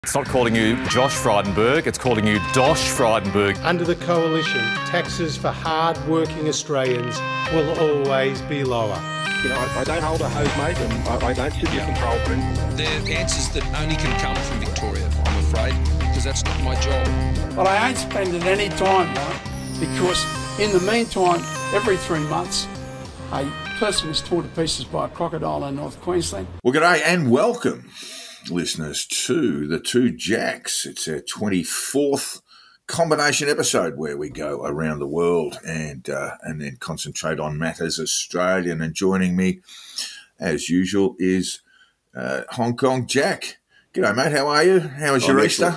It's not calling you Josh Frydenberg, it's calling you Dosh Frydenberg. Under the coalition, taxes for hard-working Australians will always be lower. You know, I don't hold a hose, mate, and I don't sit in your control room. They're answers that only can come from Victoria, I'm afraid, because that's not my job. But I ain't spending any time, though, because in the meantime, every 3 months, a person is torn to pieces by a crocodile in North Queensland. Well, g'day and welcome, listeners, to the Two Jacks. It's our 24th combination episode where we go around the world and then concentrate on matters Australian. And joining me, as usual, is Hong Kong Jack. G'day, mate. How are you? How was your Easter?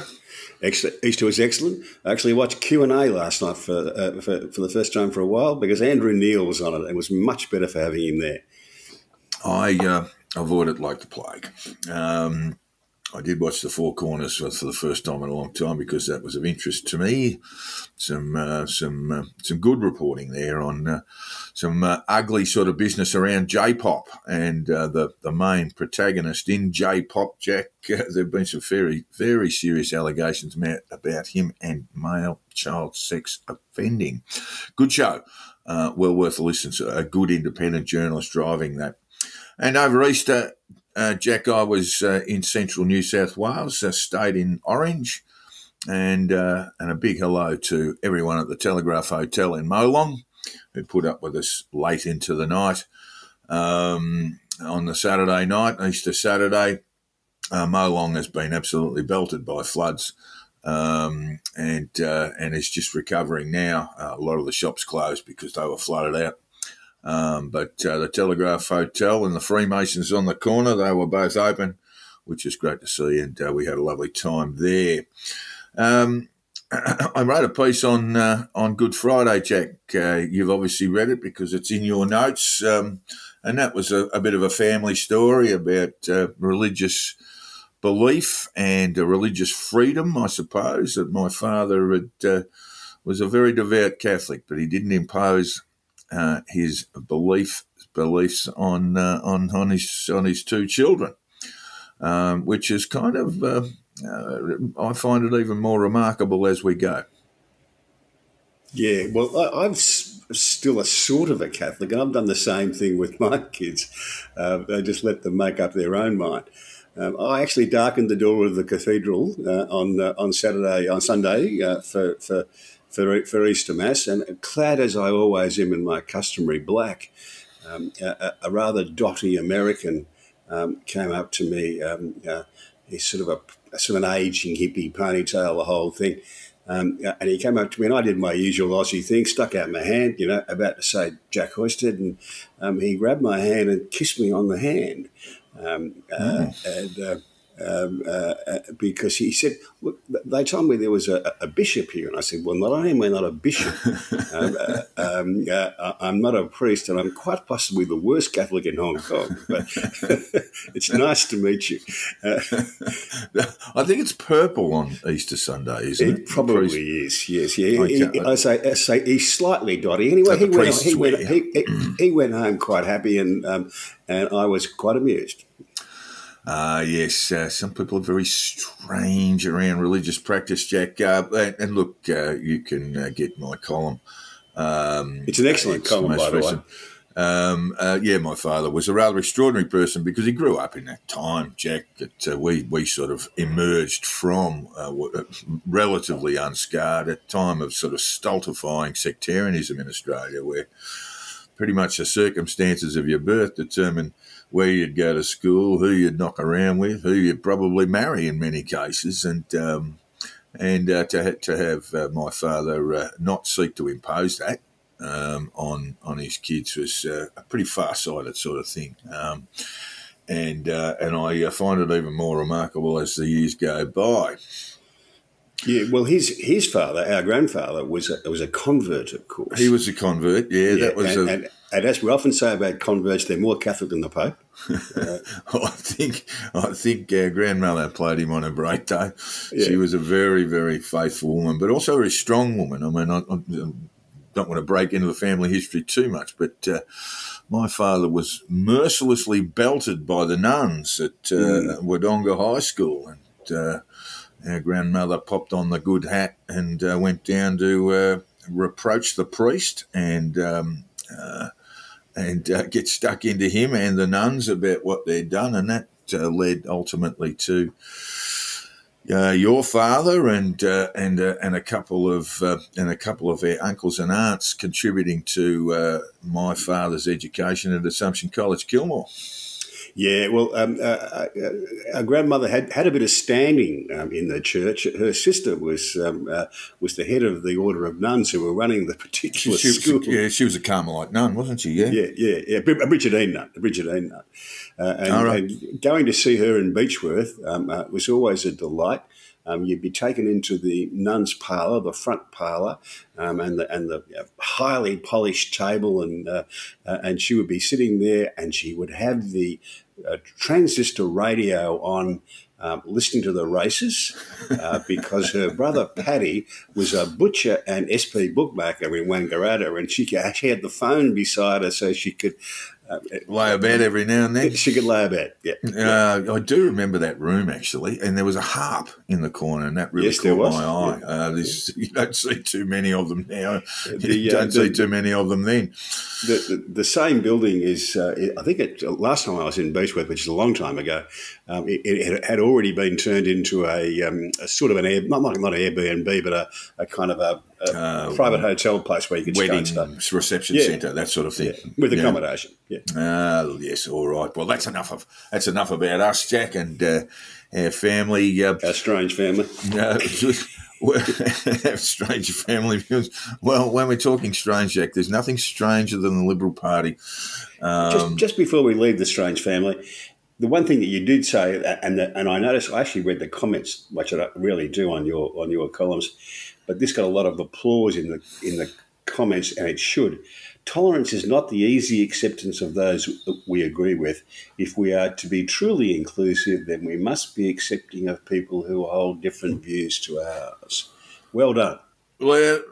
Excellent. Easter was excellent. I actually watched Q&A last night for the first time for a while because Andrew Neil was on it. It was much better for having him there. I avoid it like the plague. I did watch the Four Corners for the first time in a long time because that was of interest to me. Some good reporting there on some ugly sort of business around J-pop and the main protagonist in J-pop, Jack. There have been some very, very serious allegations about him and male child sex offending. Good show. Well worth a listen. So a good independent journalist driving that. And over Easter, Jack, I was in central New South Wales, stayed in Orange, and a big hello to everyone at the Telegraph Hotel in Molong who put up with us late into the night on the Saturday night, Easter Saturday. Molong has been absolutely belted by floods and is just recovering now. A lot of the shops closed because they were flooded out. But the Telegraph Hotel and the Freemasons on the corner, they were both open, which is great to see, and we had a lovely time there. I wrote a piece on Good Friday, Jack. You've obviously read it because it's in your notes, and that was a bit of a family story about religious belief and religious freedom, I suppose. That my father was a very devout Catholic, but he didn't impose his beliefs on his two children, which is kind of I find it even more remarkable as we go. Yeah, well, I'm still a sort of a Catholic, and I've done the same thing with my kids. I just let them make up their own mind. I actually darkened the door of the cathedral on Sunday for Easter Mass, and clad as I always am in my customary black, a rather dotty American came up to me. He's sort of an aging hippie, ponytail, the whole thing. And he came up to me, and I did my usual Aussie thing, stuck out my hand, about to say Jack Hoisted, and he grabbed my hand and kissed me on the hand. Because he said, look, they told me there was a bishop here. And I said, well, not only am I not a bishop, I'm not a priest, and I'm quite possibly the worst Catholic in Hong Kong. But it's nice to meet you. I think it's purple on Easter Sunday, isn't it? It probably is, yes. Yeah. I say he's slightly dotty. Anyway, he went home quite happy, and I was quite amused. Yes, some people are very strange around religious practice, Jack. And look, you can get my column. It's an excellent column, by the way. Yeah, my father was a rather extraordinary person because he grew up in that time, Jack, that we sort of emerged from relatively unscarred, a time of sort of stultifying sectarianism in Australia, where pretty much the circumstances of your birth determine where you'd go to school, who you'd knock around with, who you'd probably marry in many cases, and to have my father not seek to impose that on his kids was a pretty far-sighted sort of thing, and I find it even more remarkable as the years go by. Yeah, well, his father, our grandfather, was a convert, of course. He was a convert, yeah. That was and as we often say about converts, they're more Catholic than the Pope. I think our grandmother played him on her birthday. Yeah. She was a very, very faithful woman, but also a very strong woman. I mean, I don't want to break into the family history too much, but my father was mercilessly belted by the nuns at Wodonga High School, and our grandmother popped on the good hat and went down to reproach the priest and get stuck into him and the nuns about what they'd done, and that led ultimately to your father and a couple of their uncles and aunts contributing to my father's education at Assumption College, Kilmore. Yeah, well, our grandmother had a bit of standing in the church. Her sister was the head of the order of nuns who were running the particular school. She was a Carmelite nun, wasn't she? Yeah, yeah. A Brigidine nun. And going to see her in Beechworth was always a delight. You'd be taken into the nuns' parlour, the front parlour, and the highly polished table, and she would be sitting there, and she would have the transistor radio on, listening to the races, because her brother Paddy was a butcher and SP bookmaker in Wangaratta, and she had the phone beside her so she could lay a bed every now and then. She could lay a bed, yeah. I do remember that room, actually, and there was a harp in the corner, and that really caught my eye. Yeah. You don't see too many of them now. You don't see too many of them then. The same building is, I think last time I was in Beechworth, which is a long time ago, it had already been turned into a sort of an not Airbnb, but a kind of a private hotel place where you could wedding stay and stuff. Reception centre, that sort of thing, with accommodation. Yeah. Yes, all right. Well, that's enough about us, Jack, and our family. Our strange family. Strange family views. Well, when we're talking strange, Jack, there's nothing stranger than the Liberal Party. Just before we leave the strange family, the one thing that you did say, and I noticed, I actually read the comments, which I don't really do on your columns, but this got a lot of applause in the comments, and it should. Tolerance is not the easy acceptance of those that we agree with. If we are to be truly inclusive, then we must be accepting of people who hold different views to ours. Well done. Well,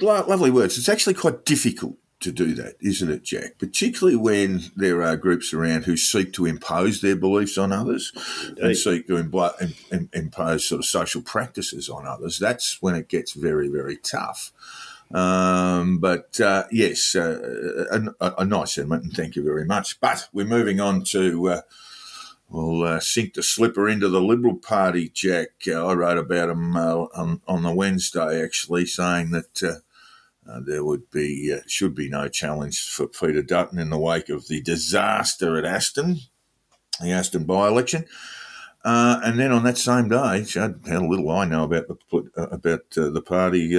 lovely words. It's actually quite difficult to do that, isn't it, Jack? Particularly when there are groups around who seek to impose their beliefs on others. Indeed. And seek to impose sort of social practices on others. That's when it gets very, very tough. Yes, a nice sentiment, and thank you very much. But we're moving on to, we'll sink the slipper into the Liberal Party, Jack. I wrote about them on the Wednesday, actually, saying that there should be no challenge for Peter Dutton in the wake of the disaster at the Aston by-election. And then on that same day, how little I know about the party,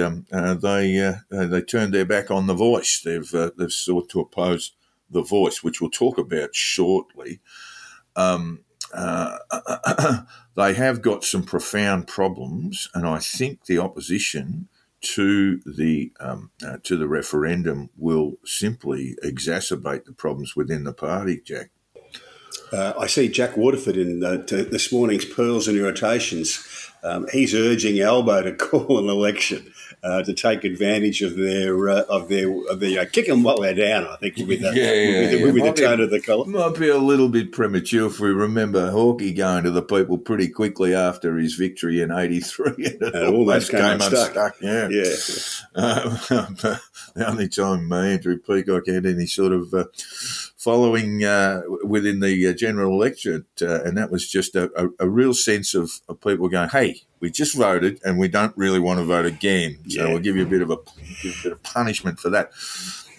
they turned their back on the Voice. They've sought to oppose the Voice, which we'll talk about shortly. They have got some profound problems, and I think the opposition to the referendum will simply exacerbate the problems within the party, Jack. I see Jack Waterford in this morning's Pearls and Irritations. He's urging Albo to call an election to take advantage of their kick them while they're down. I think with the tone of the column. Might be a little bit premature if we remember Hawkey going to the people pretty quickly after his victory in '83, and almost came unstuck. Yeah. The only time Andrew Peacock had any sort of following within the general electorate, and that was just a real sense of people going, hey, we just voted and we don't really want to vote again, so we'll give you a bit of punishment for that.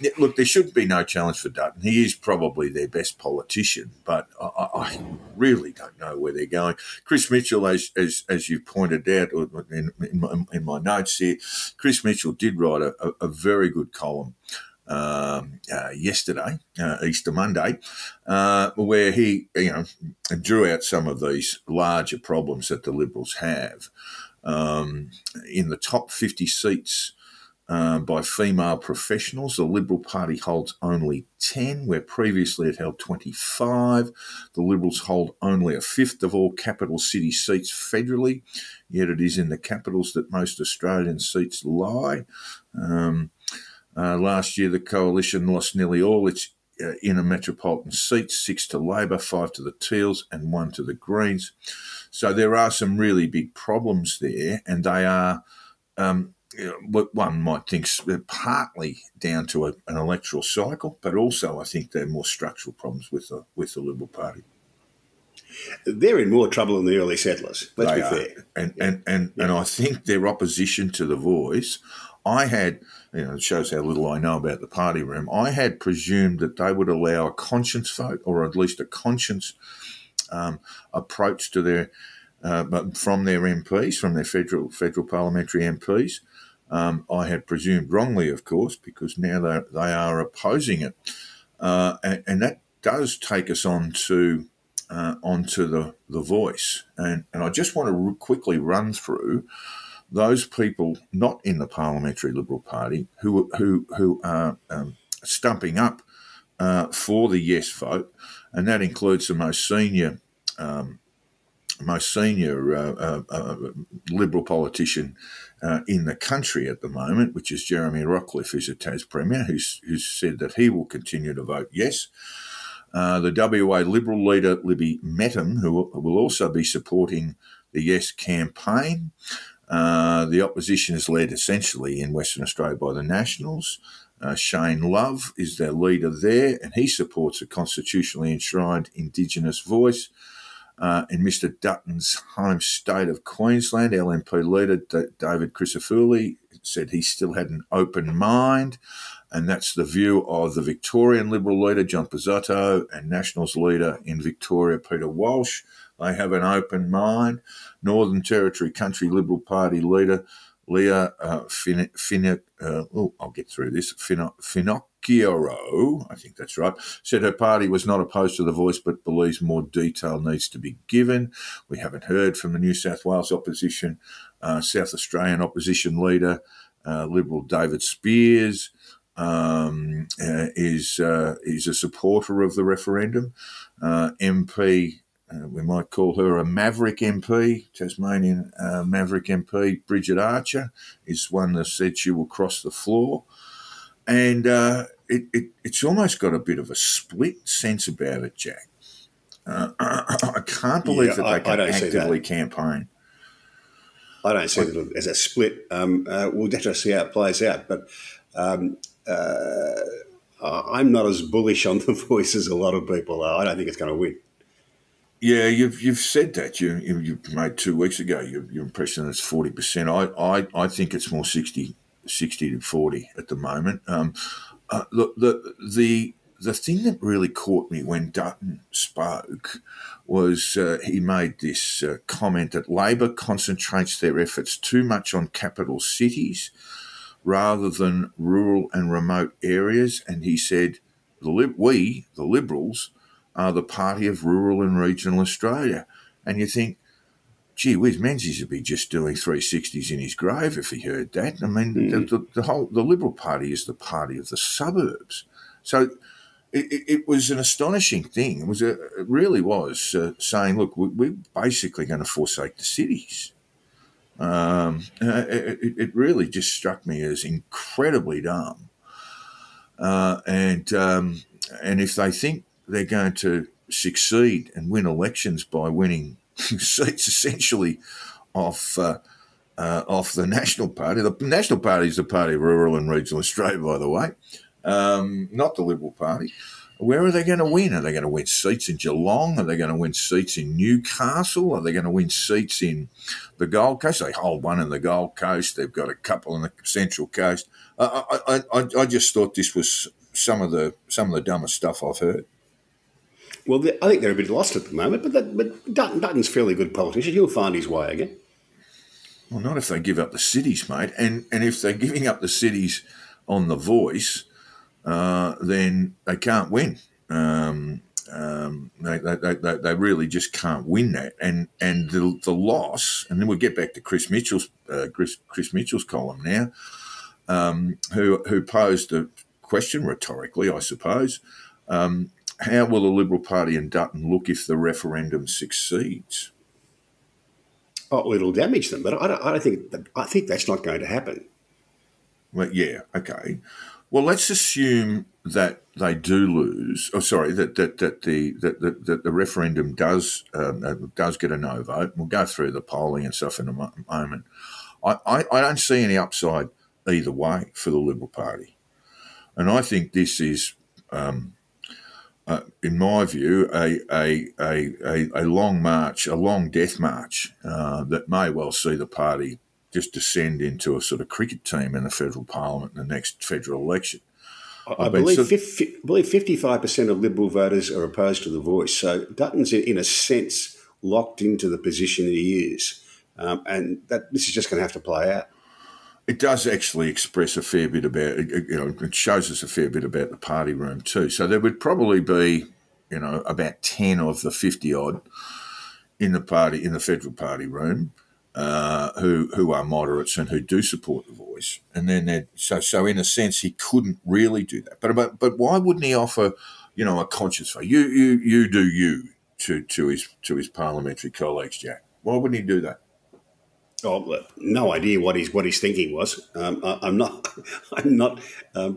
Yeah, look, there should be no challenge for Dutton. He is probably their best politician, but I really don't know where they're going. Chris Mitchell, as you pointed out in my notes here, Chris Mitchell did write a very good column yesterday, Easter Monday, where he drew out some of these larger problems that the Liberals have. In the top 50 seats by female professionals, the Liberal Party holds only 10, where previously it held 25. The Liberals hold only a fifth of all capital city seats federally, yet it is in the capitals that most Australian seats lie. Last year, the coalition lost nearly all its inner metropolitan seats, 6 to Labor, 5 to the Teals and 1 to the Greens. So there are some really big problems there, and they are what one might think partly down to an electoral cycle, but also I think they're more structural problems with the Liberal Party. They're in more trouble than the early settlers, let's be fair. And I think their opposition to the Voice, I had, it shows how little I know about the party room, I had presumed that they would allow a conscience vote, or at least a conscience approach to their from their MPs, from their federal parliamentary MPs. I had presumed wrongly, of course, because now they are opposing it. And that does take us onto the Voice. And I just want to quickly run through those people not in the Parliamentary Liberal Party who are stumping up for the yes vote, and that includes the most senior Liberal politician in the country at the moment, which is Jeremy Rockcliffe, who's a Tas Premier, who's said that he will continue to vote yes. The WA Liberal leader, Libby Mettam, who will also be supporting the yes campaign. The opposition is led essentially in Western Australia by the Nationals. Shane Love is their leader there, and he supports a constitutionally enshrined Indigenous voice. In Mr Dutton's home state of Queensland, LNP leader David Crisafulli said he still had an open mind, and that's the view of the Victorian Liberal leader John Pizzotto and Nationals leader in Victoria Peter Walsh. They have an open mind. Northern Territory Country Liberal Party leader Leah Finocchiaro, I think that's right, said her party was not opposed to the Voice but believes more detail needs to be given. We haven't heard from the New South Wales opposition. South Australian opposition leader, Liberal David Spears, is a supporter of the referendum. MP, we might call her a Maverick MP, Tasmanian Maverick MP, Bridget Archer, is one that said she will cross the floor. And it's almost got a bit of a split sense about it, Jack. I can't believe that they can actively campaign. I don't see that as a split. We'll have to see how it plays out. But I'm not as bullish on the Voice as a lot of people are. I don't think it's going to win. Yeah, you've said that. You made 2 weeks ago. Your impression is 40%. I think it's more 60 to 40 at the moment. Look, the thing that really caught me when Dutton spoke was he made this comment that Labor concentrates their efforts too much on capital cities rather than rural and remote areas. And he said, we, the Liberals, are the party of rural and regional Australia. And you think, gee whiz, Menzies would be just doing 360s in his grave if he heard that. I mean, the Liberal Party is the party of the suburbs. So it was an astonishing thing. It really was saying, look, we're basically going to forsake the cities. It really just struck me as incredibly dumb. And if they think they're going to succeed and win elections by winning seats essentially off the National Party. The National Party is the party of rural and regional Australia, by the way, not the Liberal Party. Where are they going to win? Are they going to win seats in Geelong? Are they going to win seats in Newcastle? Are they going to win seats in the Gold Coast? They hold one in the Gold Coast. They've got a couple in the Central Coast. I just thought this was some of the dumbest stuff I've heard. Well, I think they're a bit lost at the moment, but Dutton's a fairly good politician. He'll find his way again. Well, not if they give up the cities, mate. And if they're giving up the cities on the Voice, then they can't win. They really just can't win that. And the loss, and then we'll get back to Chris Mitchell's column now, who posed a question rhetorically, I suppose. How will the Liberal Party and Dutton look if the referendum succeeds? Oh, it'll damage them, but I think that's not going to happen. Well, yeah, okay. Well, let's assume that they do lose, that the referendum does get a no vote. We'll go through the polling and stuff in a moment. I don't see any upside either way for the Liberal Party, and I think this is, in my view, a long march, a long death march that may well see the party just descend into a sort of cricket team in the federal parliament in the next federal election. I believe 55% of Liberal voters are opposed to the voice. So Dutton's, in a sense, locked into the position he is. And that this is just going to have to play out. It does actually express a fair bit about, it shows us a fair bit about the party room too. So there would probably be, about 10 of the 50-odd in the federal party room who are moderates and who do support the voice. And then so in a sense he couldn't really do that. But why wouldn't he offer, a conscience vote? You do you to his parliamentary colleagues, Jack? Why wouldn't he do that? Oh, no idea what his thinking was. I'm not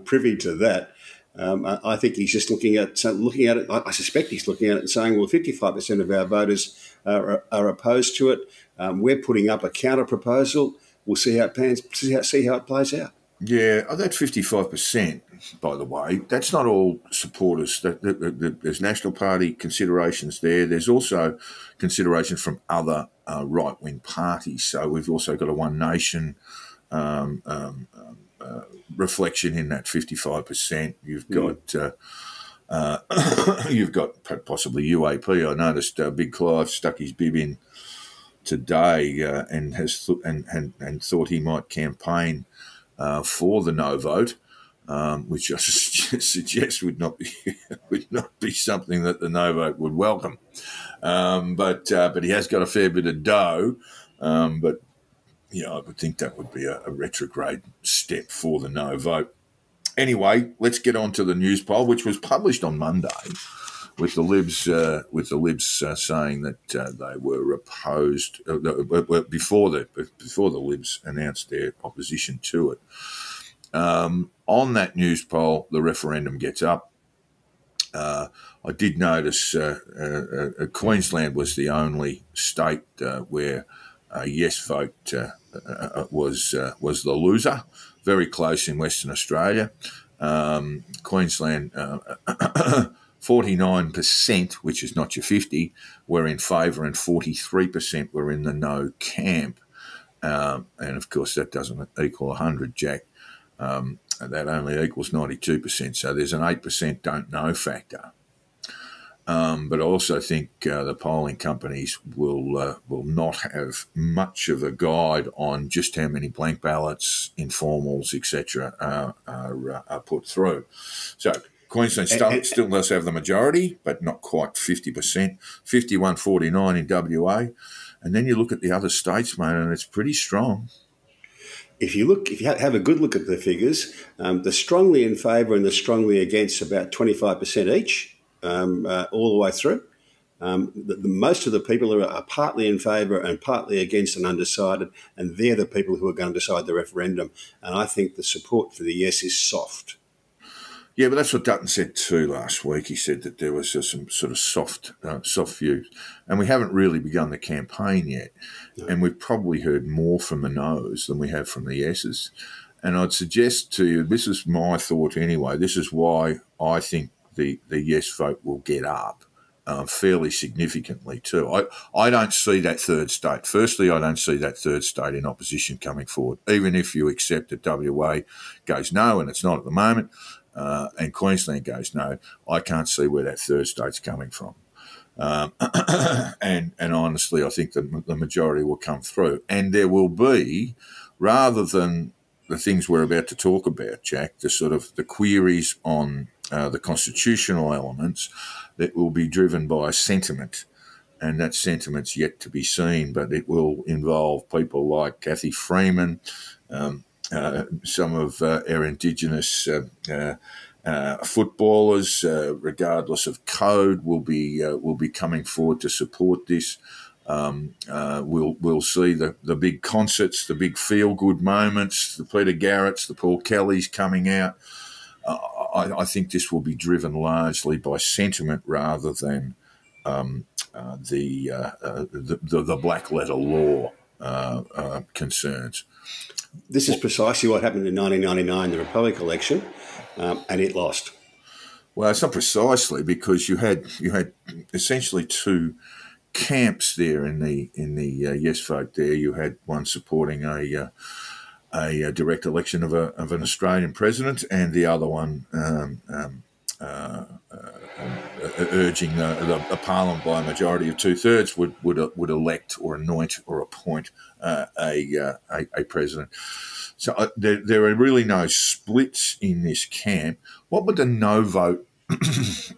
privy to that. I think he's just looking at it. I suspect he's looking at it and saying, well, 55% of our voters are opposed to it. We're putting up a counter proposal. We'll see how it plays out. Yeah, that 55%, by the way, that's not all supporters. There's National Party considerations there. There's also considerations from other right-wing parties. So we've also got a One Nation reflection in that 55%. You've got possibly UAP. I noticed Big Clive stuck his bib in today and thought he might campaign for the no vote, which I suggest would not be something that the no vote would welcome. But he has got a fair bit of dough. But I would think that would be a retrograde step for the no vote. Anyway, let's get on to the news poll, which was published on Monday, with the Libs saying that they were opposed before the Libs announced their opposition to it. On that news poll, the referendum gets up. I did notice Queensland was the only state where a yes vote was the loser. Very close in Western Australia. Queensland. 49%, which is not your 50, were in favour, and 43% were in the no camp. And, of course, that doesn't equal 100, Jack. That only equals 92%. So there's an 8% don't know factor. But I also think the polling companies will not have much of a guide on just how many blank ballots, informals, etc., are put through. So Queensland still does have the majority, but not quite 50%, 51-49 in WA. And then you look at the other states, mate, and it's pretty strong. If you have a good look at the figures, the strongly in favour and the strongly against about 25% each, all the way through. Most of the people are partly in favour and partly against and undecided, and they're the people who are going to decide the referendum. And I think the support for the yes is soft. Yeah, but that's what Dutton said too last week. He said that there was some sort of soft views. And we haven't really begun the campaign yet. No. And we've probably heard more from the no's than we have from the yeses. And I'd suggest to you, this is my thought anyway, this is why I think the yes vote will get up fairly significantly too. I don't see that third state. Firstly, I don't see that third state in opposition coming forward, even if you accept that WA goes no, and it's not at the moment. And Queensland goes no, I can't see where that third state's coming from. And honestly, I think the majority will come through. And there will be, rather than the things we're about to talk about, Jack, the queries on the constitutional elements, that will be driven by sentiment. And that sentiment's yet to be seen, but it will involve people like Cathy Freeman, some of our Indigenous footballers, regardless of code, will be coming forward to support this. We'll see the big concerts, the big feel-good moments, the Peter Garretts, the Paul Kellys coming out. I think this will be driven largely by sentiment rather than the black letter law concerns. This is precisely what happened in 1999, the Republic election, and it lost. Well, it's not precisely, because you had essentially two camps there in the yes vote. There, you had one supporting a direct election of an Australian president, and the other one urging a parliament by a majority of 2/3 would elect or anoint or appoint a president. So there are really no splits in this camp. What would the no vote?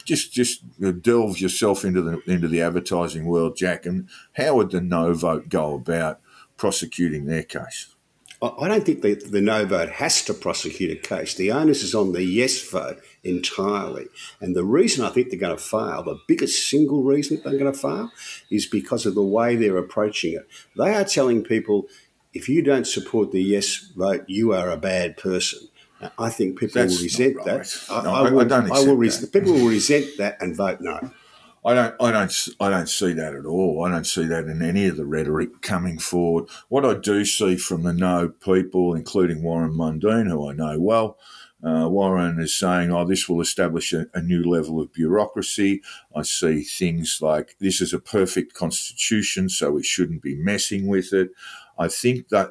just delve yourself into the advertising world, Jack, and how would the no vote go about prosecuting their case? I don't think the no vote has to prosecute a case. The onus is on the yes vote entirely. And the reason I think they're going to fail, the biggest single reason they're going to fail, is because of the way they're approaching it. They are telling people, if you don't support the yes vote, you are a bad person. Now, I think people will resent that. People will resent that and vote no. I don't see that at all. I don't see that in any of the rhetoric coming forward. What I do see from the no people, including Warren Mundine, who I know well, Warren is saying, this will establish a new level of bureaucracy. I see things like, this is a perfect constitution, so we shouldn't be messing with it. I think that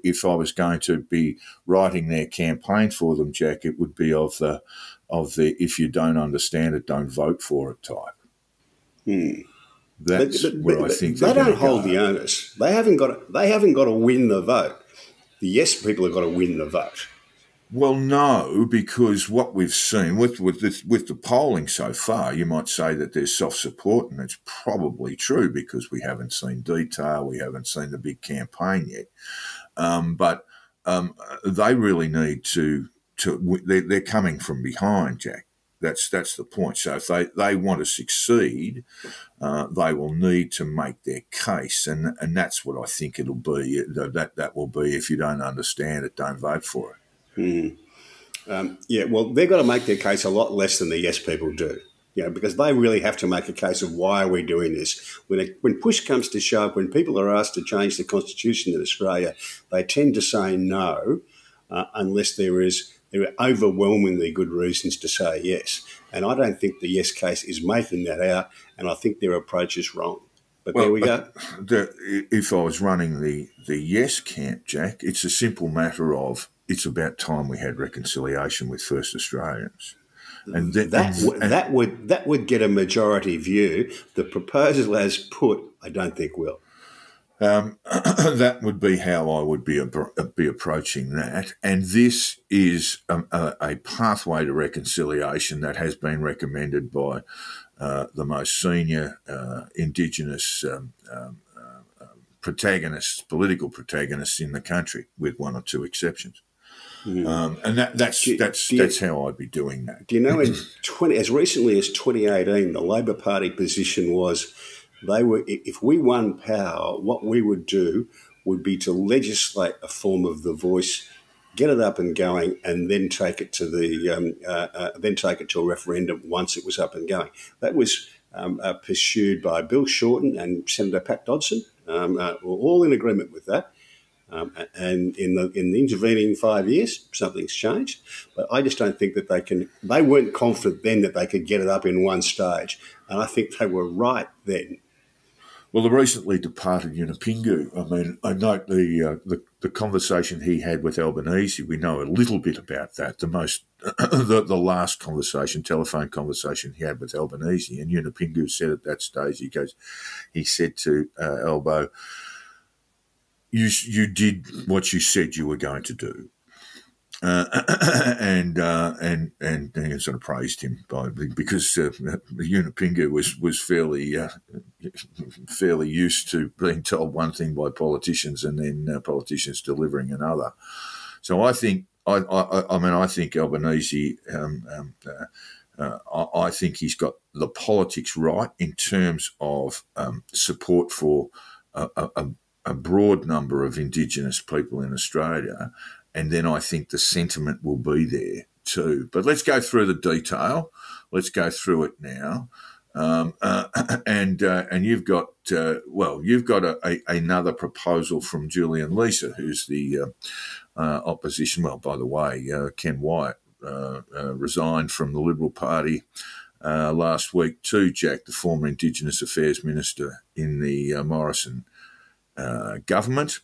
if I was going to be writing their campaign for them, Jack, it would be of the if you don't understand it, don't vote for it type. That's where I think they don't hold the onus. They haven't got to win the vote. The yes people have got to win the vote. Well, no, because what we've seen with the polling so far, you might say that there's self-support, and it's probably true because we haven't seen detail, we haven't seen the big campaign yet. But they really need to they're coming from behind, Jack. That's the point. So if they want to succeed, they will need to make their case, and that's what I think it'll be. That will be, if you don't understand it, don't vote for it. Well, they've got to make their case a lot less than the yes people do, because they really have to make a case of why are we doing this. When push comes to shove, when people are asked to change the constitution in Australia, they tend to say no, unless there are overwhelmingly good reasons to say yes. And I don't think the yes case is making that out, and I think their approach is wrong. But there we go. If I was running the yes camp, Jack, it's a simple matter of, it's about time we had reconciliation with First Australians. And that would get a majority view. The proposal as put, I don't think will. That would be how I would be approaching that. And this is a pathway to reconciliation that has been recommended by the most senior Indigenous political protagonists in the country, with one or two exceptions. And that's how I'd be doing that. Do you know, as recently as 2018, the Labor Party position was, if we won power, what we would do would be to legislate a form of the voice, get it up and going, and then take it to a referendum once it was up and going. That was pursued by Bill Shorten and Senator Pat Dodson. We're all in agreement with that. And in the intervening 5 years, something's changed. But I just don't think that they weren't confident then that they could get it up in one stage. And I think they were right then. Well, the recently departed Unipingu, I note the conversation he had with Albanese. We know a little bit about that. The last telephone conversation he had with Albanese, and Unipingu said at that stage, he said to Albo, You did what you said you were going to do, and he sort of praised him because Unipingu was fairly used to being told one thing by politicians and then politicians delivering another. So I think I think Albanese. I think he's got the politics right in terms of support for a broad number of Indigenous people in Australia, and then I think the sentiment will be there too. But let's go through the detail. Let's go through it now. And you've got another proposal from Julian Leeser, who's the opposition. Well, by the way, Ken Wyatt resigned from the Liberal Party last week too, Jack, the former Indigenous Affairs Minister in the Morrison government.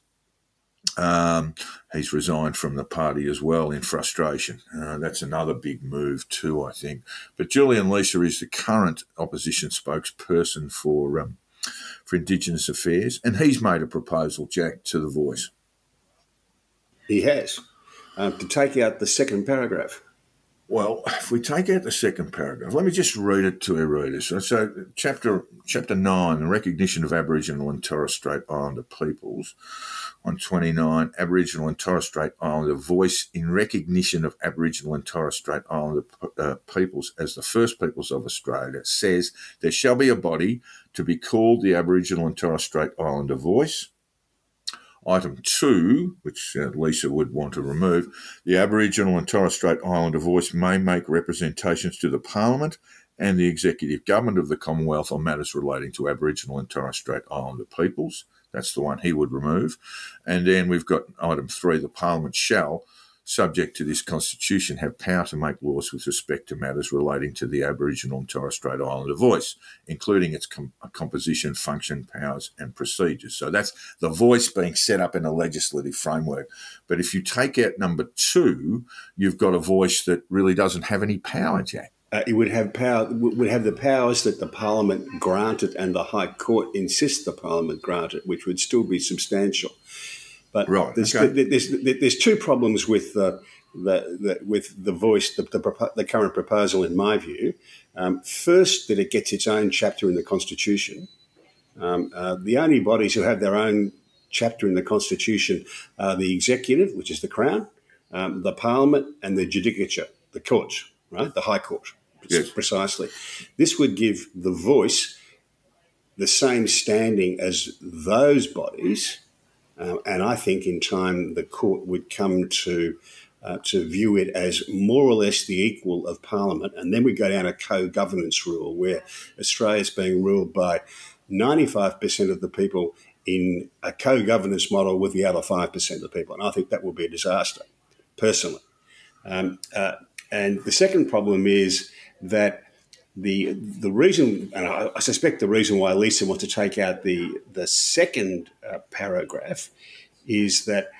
He's resigned from the party as well in frustration. That's another big move too, I think. But Julian Leeser is the current opposition spokesperson for Indigenous Affairs, and he's made a proposal, Jack, to The Voice. He has, to take out the second paragraph. Well, if we take out the second paragraph, let me just read it to our readers. So chapter 9, the recognition of Aboriginal and Torres Strait Islander peoples. On 29, Aboriginal and Torres Strait Islander voice in recognition of Aboriginal and Torres Strait Islander peoples as the first peoples of Australia says there shall be a body to be called the Aboriginal and Torres Strait Islander voice. Item 2, which Lisa would want to remove, the Aboriginal and Torres Strait Islander voice may make representations to the Parliament and the Executive Government of the Commonwealth on matters relating to Aboriginal and Torres Strait Islander peoples. That's the one he would remove. And then we've got item 3, the Parliament shall, subject to this Constitution, have power to make laws with respect to matters relating to the Aboriginal and Torres Strait Islander voice, including its composition, function, powers and procedures. So that's the voice being set up in a legislative framework. But if you take out number 2, you've got a voice that really doesn't have any power, Jack. It would have power. Would have the powers that the Parliament granted and the High Court insists the Parliament granted, which would still be substantial. But right, there's two problems with the voice, the current proposal, in my view. First, that it gets its own chapter in the Constitution. The only bodies who have their own chapter in the Constitution are the Executive, which is the Crown, the Parliament, and the Judicature, the courts, right, the High Court. Yes. Precisely. This would give the voice the same standing as those bodies, and I think in time the court would come to view it as more or less the equal of Parliament, and then we go down a co-governance rule where Australia is being ruled by 95% of the people in a co-governance model with the other 5% of the people, and I think that would be a disaster, personally. And the second problem is that the reason, and I suspect the reason why Lisa wants to take out the second paragraph is that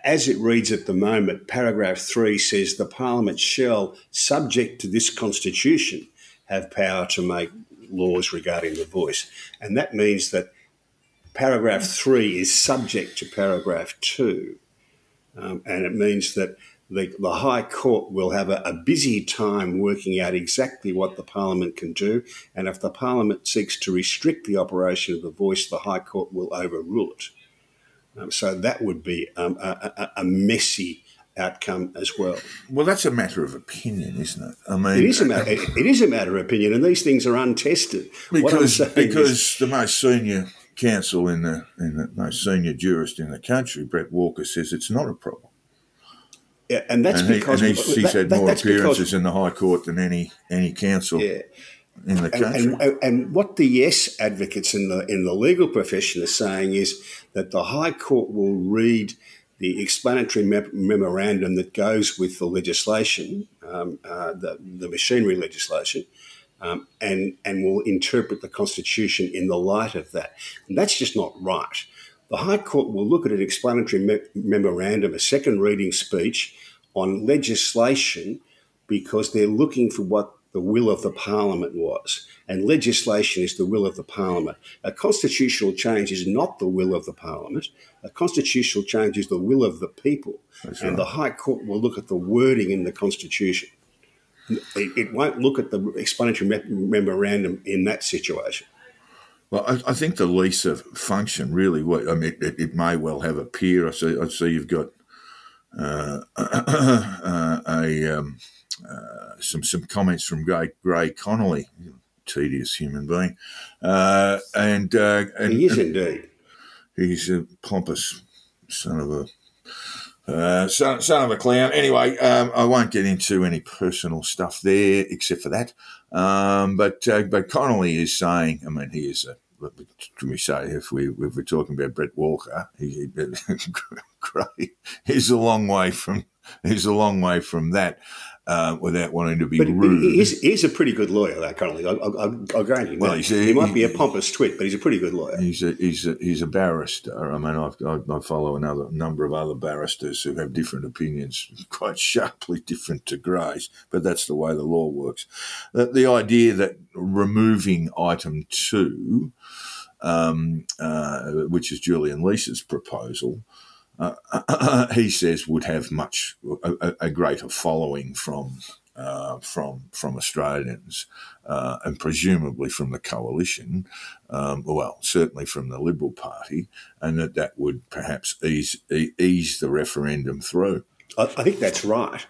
as it reads at the moment, paragraph 3 says the Parliament shall, subject to this Constitution, have power to make laws regarding the voice. And that means that paragraph 3 is subject to paragraph 2. And it means that the High Court will have a busy time working out exactly what the Parliament can do, and if the Parliament seeks to restrict the operation of the voice, the High Court will overrule it. So that would be a messy outcome as well. Well, that's a matter of opinion, isn't it? I mean, it is a matter of opinion, and these things are untested. Because the most senior counsel in the most senior jurist in the country, Brett Walker, says it's not a problem. Yeah, and that's because he's had more appearances in the High Court than any counsel in the country. And what the yes advocates in the legal profession are saying is that the High Court will read the explanatory memorandum that goes with the legislation, the machinery legislation, and will interpret the Constitution in the light of that. And that's just not right. The High Court will look at an explanatory memorandum, a second reading speech on legislation, because they're looking for what the will of the Parliament was. And legislation is the will of the Parliament. A constitutional change is not the will of the Parliament. A constitutional change is the will of the people. That's and right. The High Court will look at the wording in the Constitution. It won't look at the explanatory memorandum in that situation. Well, I think the Lisa function really, I mean, it may well have a peer. I see you've got some comments from Gray Connolly, tedious human being, and he is indeed. He's a pompous son of Son of a clown. Anyway, I won't get into any personal stuff there except for that. But Connolly is saying, I mean, he is a, can we say, if we're talking about Brett Walker, great. He's a long way from that. Without wanting to be rude. He's a pretty good lawyer, that Connolly. I'll grant you. Well, he might be a pompous twit, but he's a pretty good lawyer. He's a barrister. I mean, I follow another number of other barristers who have different opinions, quite sharply different to Gray's, but that's the way the law works. The idea that removing item 2, which is Julian Leese's proposal, he says would have a greater following from Australians and presumably from the coalition, well, certainly from the Liberal Party, and that would perhaps ease the referendum through. I think that's right.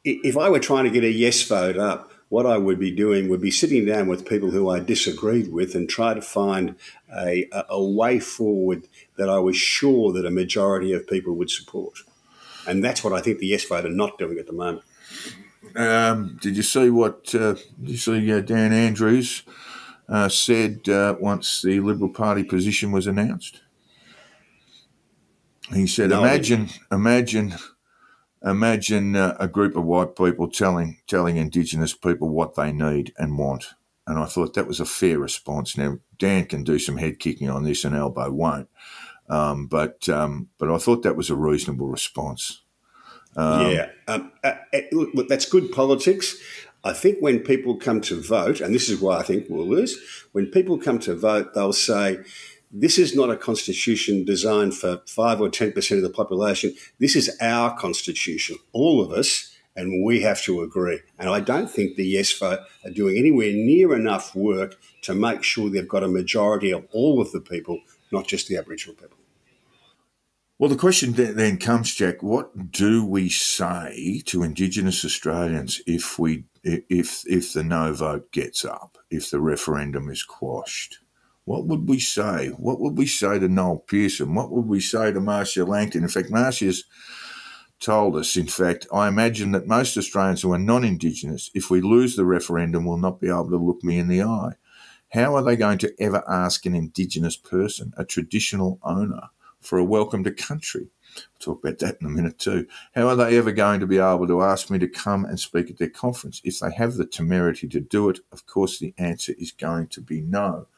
If I were trying to get a yes vote up, what I would be doing would be sitting down with people who I disagreed with and try to find a way forward that I was sure that a majority of people would support. And that's what I think the yes vote are not doing at the moment. Did you see what Dan Andrews said once the Liberal Party position was announced? He said, No, Imagine a group of white people telling Indigenous people what they need and want. And I thought that was a fair response. Now, Dan can do some head kicking on this and Albo won't. But I thought that was a reasonable response. Look, that's good politics. I think when people come to vote, and this is why I think we'll lose, when people come to vote, they'll say, this is not a constitution designed for 5 or 10% of the population. This is our constitution, all of us, and we have to agree. And I don't think the yes vote are doing anywhere near enough work to make sure they've got a majority of all of the people, not just the Aboriginal people. Well, the question then comes, Jack, what do we say to Indigenous Australians if the no vote gets up, if the referendum is quashed? What would we say? What would we say to Noel Pearson? What would we say to Marcia Langton? In fact, Marcia's told us, in fact, I imagine that most Australians who are non-Indigenous, if we lose the referendum, will not be able to look me in the eye. How are they going to ever ask an Indigenous person, a traditional owner, for a welcome to country? We'll talk about that in a minute too. How are they ever going to be able to ask me to come and speak at their conference? If they have the temerity to do it, of course the answer is going to be no.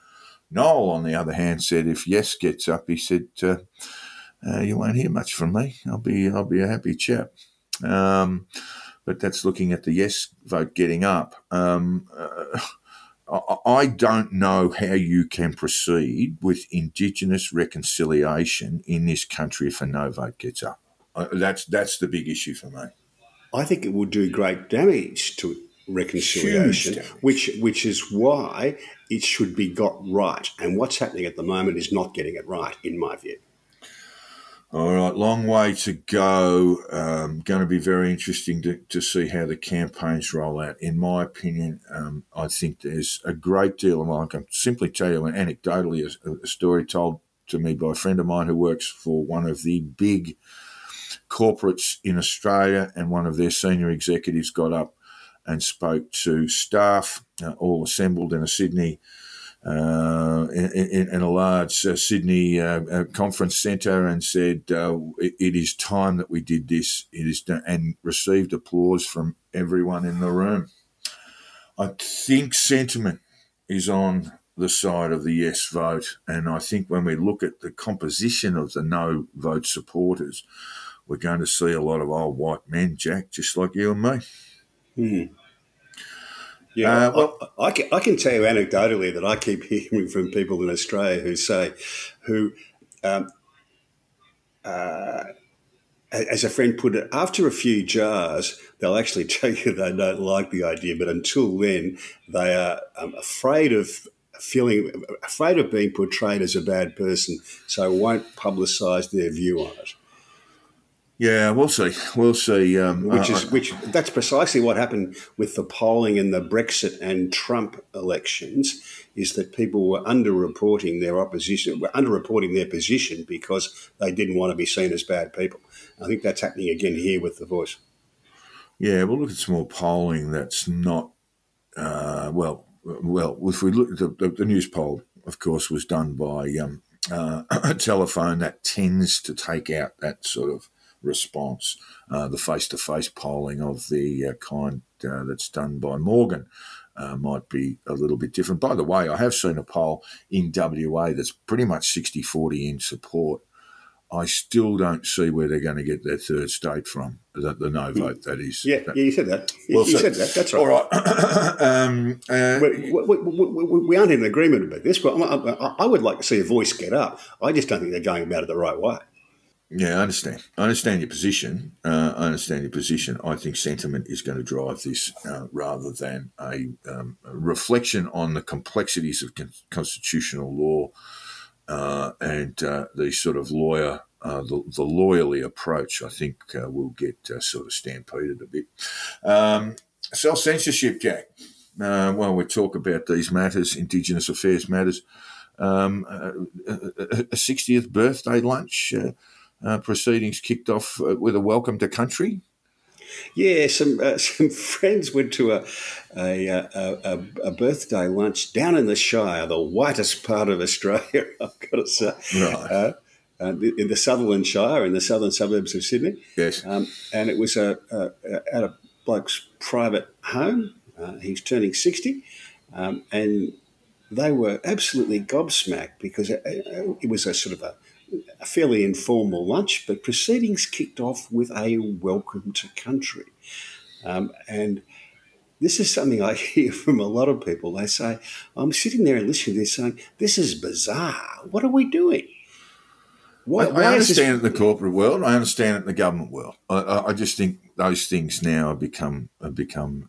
Noel, on the other hand, said if yes gets up, he said, you won't hear much from me. I'll be a happy chap. But that's looking at the yes vote getting up. I don't know how you can proceed with Indigenous reconciliation in this country if a no vote gets up. That's the big issue for me. I think it will do great damage to reconciliation, which is why it should be got right. And what's happening at the moment is not getting it right, in my view. All right, long way to go. Going to be very interesting to see how the campaigns roll out. In my opinion, I think there's a great deal of, I can simply tell you anecdotally a story told to me by a friend of mine who works for one of the big corporates in Australia, and one of their senior executives got up and spoke to staff all assembled in a Sydney, in a large Sydney conference centre, and said, it is time that we did this. It is done, and received applause from everyone in the room. I think sentiment is on the side of the yes vote, and I think when we look at the composition of the no vote supporters, we're going to see a lot of old white men, Jack, just like you and me. Yeah, I can tell you anecdotally that I keep hearing from people in Australia who say, as a friend put it, after a few jars, they'll actually tell you they don't like the idea, but until then, they are afraid of being portrayed as a bad person, so won't publicise their view on it. Yeah, we'll see. We'll see. That's precisely what happened with the polling in the Brexit and Trump elections, is that people were underreporting their position because they didn't want to be seen as bad people. I think that's happening again here with The Voice. Yeah, we'll look at some more polling that's not, well, if we look at the news poll, of course, was done by a telephone that tends to take out that sort of response. The face-to-face polling of the kind that's done by Morgan might be a little bit different. By the way, I have seen a poll in WA that's pretty much 60-40 in support. I still don't see where they're going to get their third state from, the no vote, that is. Yeah, you said that. You said that, that's right. All right. We aren't in agreement about this, but I would like to see a Voice get up. I just don't think they're going about it the right way. Yeah, I understand. I understand your position. I think sentiment is going to drive this rather than a reflection on the complexities of constitutional law and the sort of the lawyerly approach. I think will get sort of stampeded a bit. Self-censorship, Jack. While we talk about these matters, Indigenous affairs matters, a 60th birthday lunch. Proceedings kicked off with a welcome to country. Yeah, some friends went to a birthday lunch down in the Shire, the whitest part of Australia, I've got to say. Right. In the Sutherland Shire, in the southern suburbs of Sydney. Yes. And it was at a bloke's private home. He's turning 60. And they were absolutely gobsmacked because it was a sort of a fairly informal lunch, but proceedings kicked off with a welcome to country. And this is something I hear from a lot of people. They say, I'm sitting there and listening to this saying, this is bizarre. What are we doing? I understand it in the corporate world. I understand it in the government world. I just think those things now have become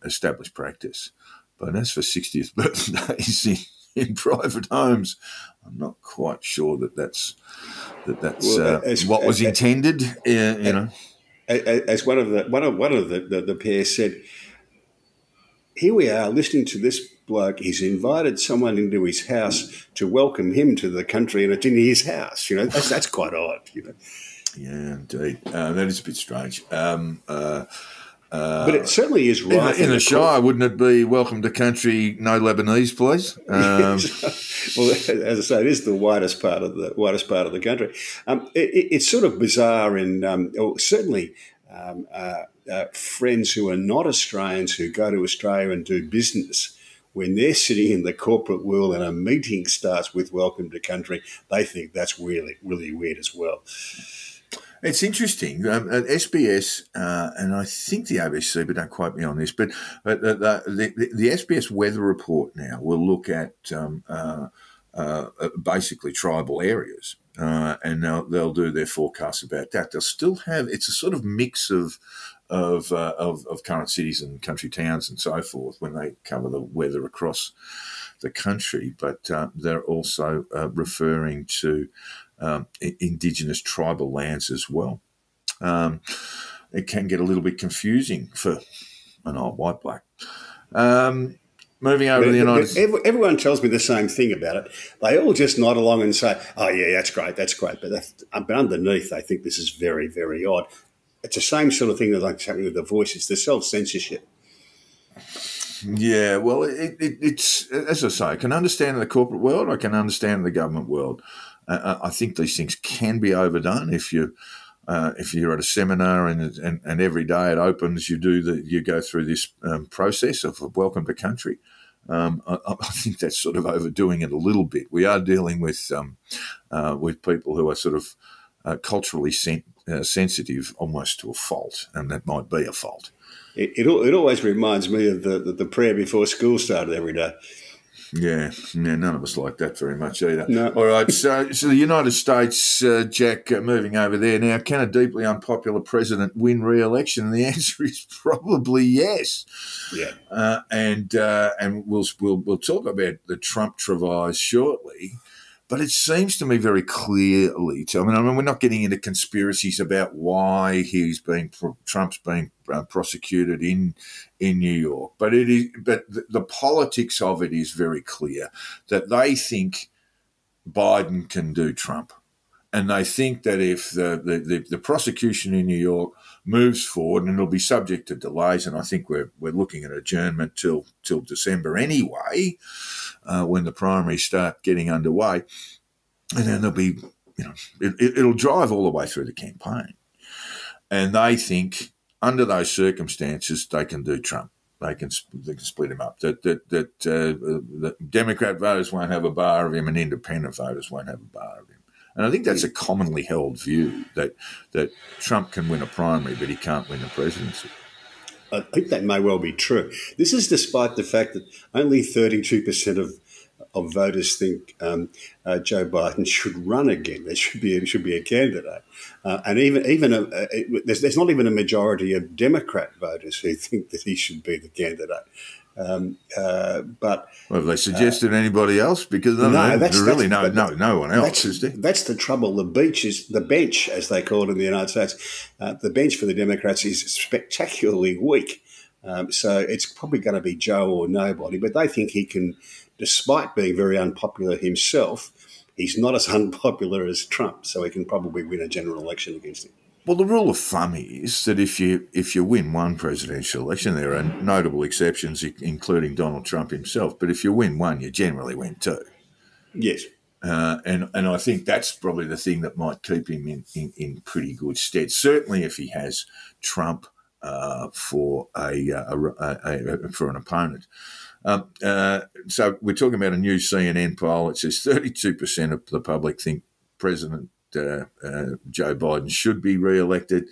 established practice. But as for 60th birthdays in private homes, I'm not quite sure that's what was intended. As one of the pair said, here we are listening to this bloke. He's invited someone into his house to welcome him to the country, and it's in his house. That's quite odd. Yeah, indeed. That is a bit strange. But it certainly is right. In the Shire, wouldn't it be welcome to country, no Lebanese, please? Well, as I say, it is the widest part of the country. It's sort of bizarre certainly friends who are not Australians who go to Australia and do business, when they're sitting in the corporate world and a meeting starts with welcome to country, they think that's really, really weird as well. It's interesting. At SBS, and I think the ABC, but don't quote me on this, but the SBS weather report now will look at basically tribal areas, and they'll do their forecasts about that. They'll still have, it's a sort of mix of current cities and country towns and so forth when they cover the weather across the country, but they're also referring to Indigenous tribal lands as well. It can get a little bit confusing for an old white black. Moving over to the United States. Everyone tells me the same thing about it. They all just nod along and say, oh, yeah, that's great. But underneath, they think this is very, very odd. It's the same sort of thing that's happening with The Voice. It's the self-censorship. Yeah, well, it's, as I say, I can understand in the corporate world. I can understand in the government world. I think these things can be overdone. If you're at a seminar and every day it opens, you go through this process of welcome to country. I think that's sort of overdoing it a little bit. We are dealing with people who are sort of culturally sensitive almost to a fault, and that might be a fault. It always reminds me of the prayer before school started every day. Yeah, none of us like that very much either. No. All right, so the United States, Jack, moving over there now, can a deeply unpopular president win re-election? And the answer is probably yes. Yeah. And we'll talk about the Trump travails shortly. But it seems to me very clearly, I mean, we're not getting into conspiracies about why Trump's being prosecuted in New York, but the politics of it is very clear that they think Biden can do Trump. And they think that if the prosecution in New York moves forward, and it'll be subject to delays, and I think we're looking at adjournment till December anyway, when the primaries start getting underway, and then there'll be, it'll drive all the way through the campaign. And they think under those circumstances they can do Trump. They can split him up. That Democrat voters won't have a bar of him, and independent voters won't have a bar of him. And I think that's a commonly held view, that Trump can win a primary, but he can't win the presidency. I think that may well be true. This is despite the fact that only 32% of voters think Joe Biden should run again. There should be a candidate, and there's not even a majority of Democrat voters who think that he should be the candidate. But have they suggested anybody else? Because no one else, is there? That's the trouble. The bench, as they call it in the United States, the bench for the Democrats is spectacularly weak. So it's probably going to be Joe or nobody. But they think he can, despite being very unpopular himself, he's not as unpopular as Trump. So he can probably win a general election against him. Well, the rule of thumb is that if you win one presidential election, there are notable exceptions, including Donald Trump himself, but if you win one, you generally win two. Yes. And I think that's probably the thing that might keep him in pretty good stead. Certainly, if he has Trump for an opponent. So we're talking about a new CNN poll. It says 32% of the public think President Joe Biden should be re-elected.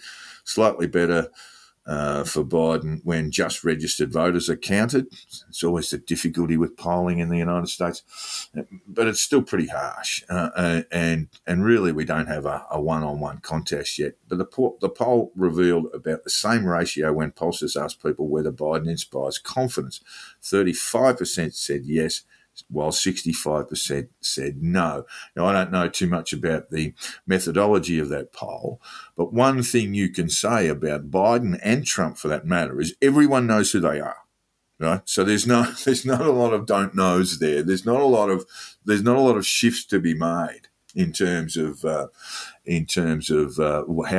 Slightly better for Biden when just registered voters are counted. It's always the difficulty with polling in the United States, but it's still pretty harsh. And really, we don't have a one-on-one contest yet. But the poll revealed about the same ratio when pollsters asked people whether Biden inspires confidence. 35% said yes, while 65% said no. Now, I don't know too much about the methodology of that poll, but one thing you can say about Biden and Trump, for that matter, is everyone knows who they are, right? So there's not a lot of don't knows there. There's not a lot of shifts to be made in terms of how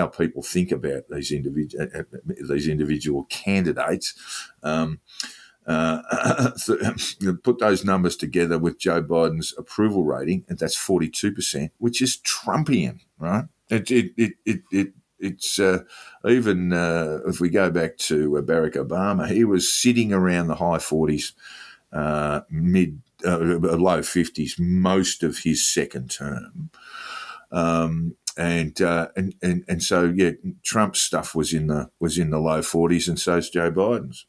people think about these individual candidates. Put those numbers together with Joe Biden's approval rating, and that's 42%, which is Trumpian, right? It's even if we go back to Barack Obama, he was sitting around the high 40s, low 50s most of his second term. And so yeah, Trump's stuff was in the low 40s, and so's Joe Biden's.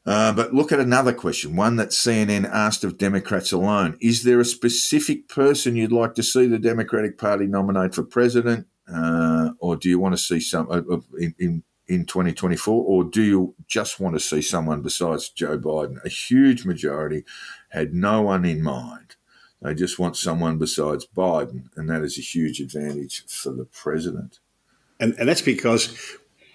But look at another question, one that CNN asked of Democrats alone. Is there a specific person you'd like to see the Democratic Party nominate for president, or do you want to see some in 2024, or do you just want to see someone besides Joe Biden? A huge majority had no one in mind. They just want someone besides Biden, and that is a huge advantage for the president. And that's because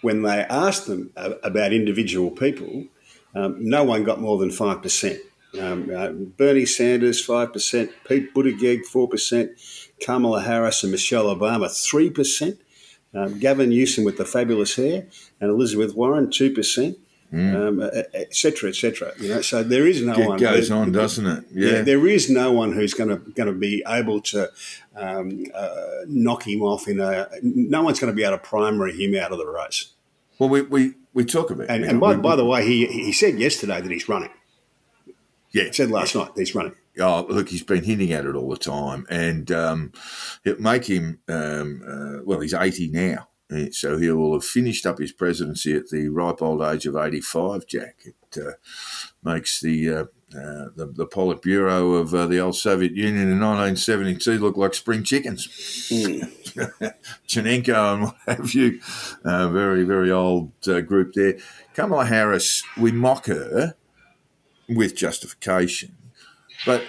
when they asked them about individual people, no one got more than 5%. Bernie Sanders, 5%, Pete Buttigieg, 4%, Kamala Harris and Michelle Obama, 3%, Gavin Newsom with the fabulous hair, and Elizabeth Warren, 2%, et cetera, et cetera. So there is no one. It goes on, doesn't it? Yeah. There is no one who's going to be able to knock him off no one's going to be able to primary him out of the race. Well, we talk about it. And by the way, he said yesterday that he's running. Yeah. He said last night that he's running. Oh, look, he's been hinting at it all the time. And it'll make him, he's 80 now. So he will have finished up his presidency at the ripe old age of 85, Jack. It makes the Politburo of the old Soviet Union in 1972 look like spring chickens. Chenenko and what have you. Very, very old group there. Kamala Harris, we mock her with justification. But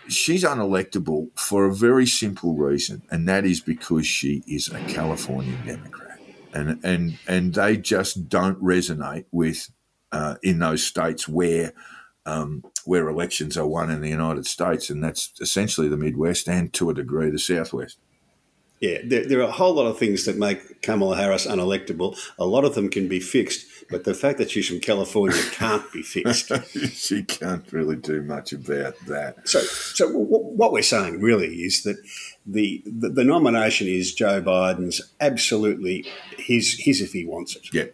she's unelectable for a very simple reason, and that is because she is a California Democrat, and they just don't resonate with in those states where elections are won in the United States, and that's essentially the Midwest and to a degree the Southwest. Yeah, there are a whole lot of things that make Kamala Harris unelectable. A lot of them can be fixed, but the fact that she's from California can't be fixed. She can't really do much about that. So what we're saying really is that the nomination is Joe Biden's, absolutely his if he wants it. Yeah.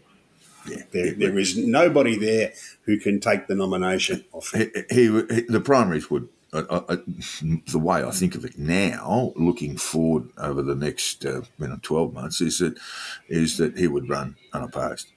Yeah, there is nobody there who can take the nomination off him. The primaries would, the way I think of it now, looking forward over the next 12 months, is that he would run unopposed.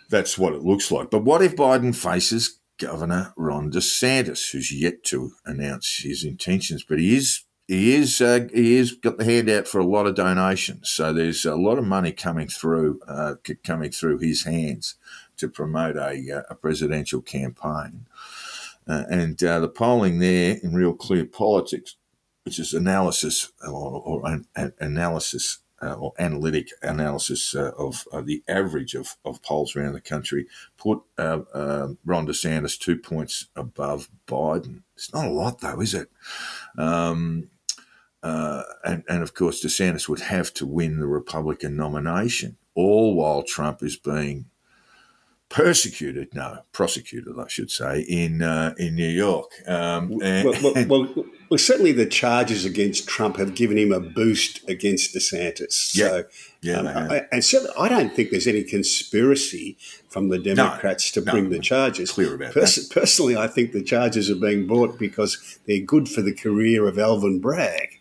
That's what it looks like. But what if Biden faces Governor Ron DeSantis, who's yet to announce his intentions, but he is got the hand out for a lot of donations. So there's a lot of money coming through his hands to promote a presidential campaign. And the polling there in Real Clear Politics, which is analysis or analytic analysis of the average of polls around the country, put Ron DeSantis 2 points above Biden. It's not a lot, though, is it? And of course, DeSantis would have to win the Republican nomination, all while Trump is being prosecuted, I should say, in New York. Well, certainly the charges against Trump have given him a boost against DeSantis. And certainly I don't think there's any conspiracy from the Democrats to bring the charges. Clear about that. Personally, I think the charges are being brought because they're good for the career of Alvin Bragg.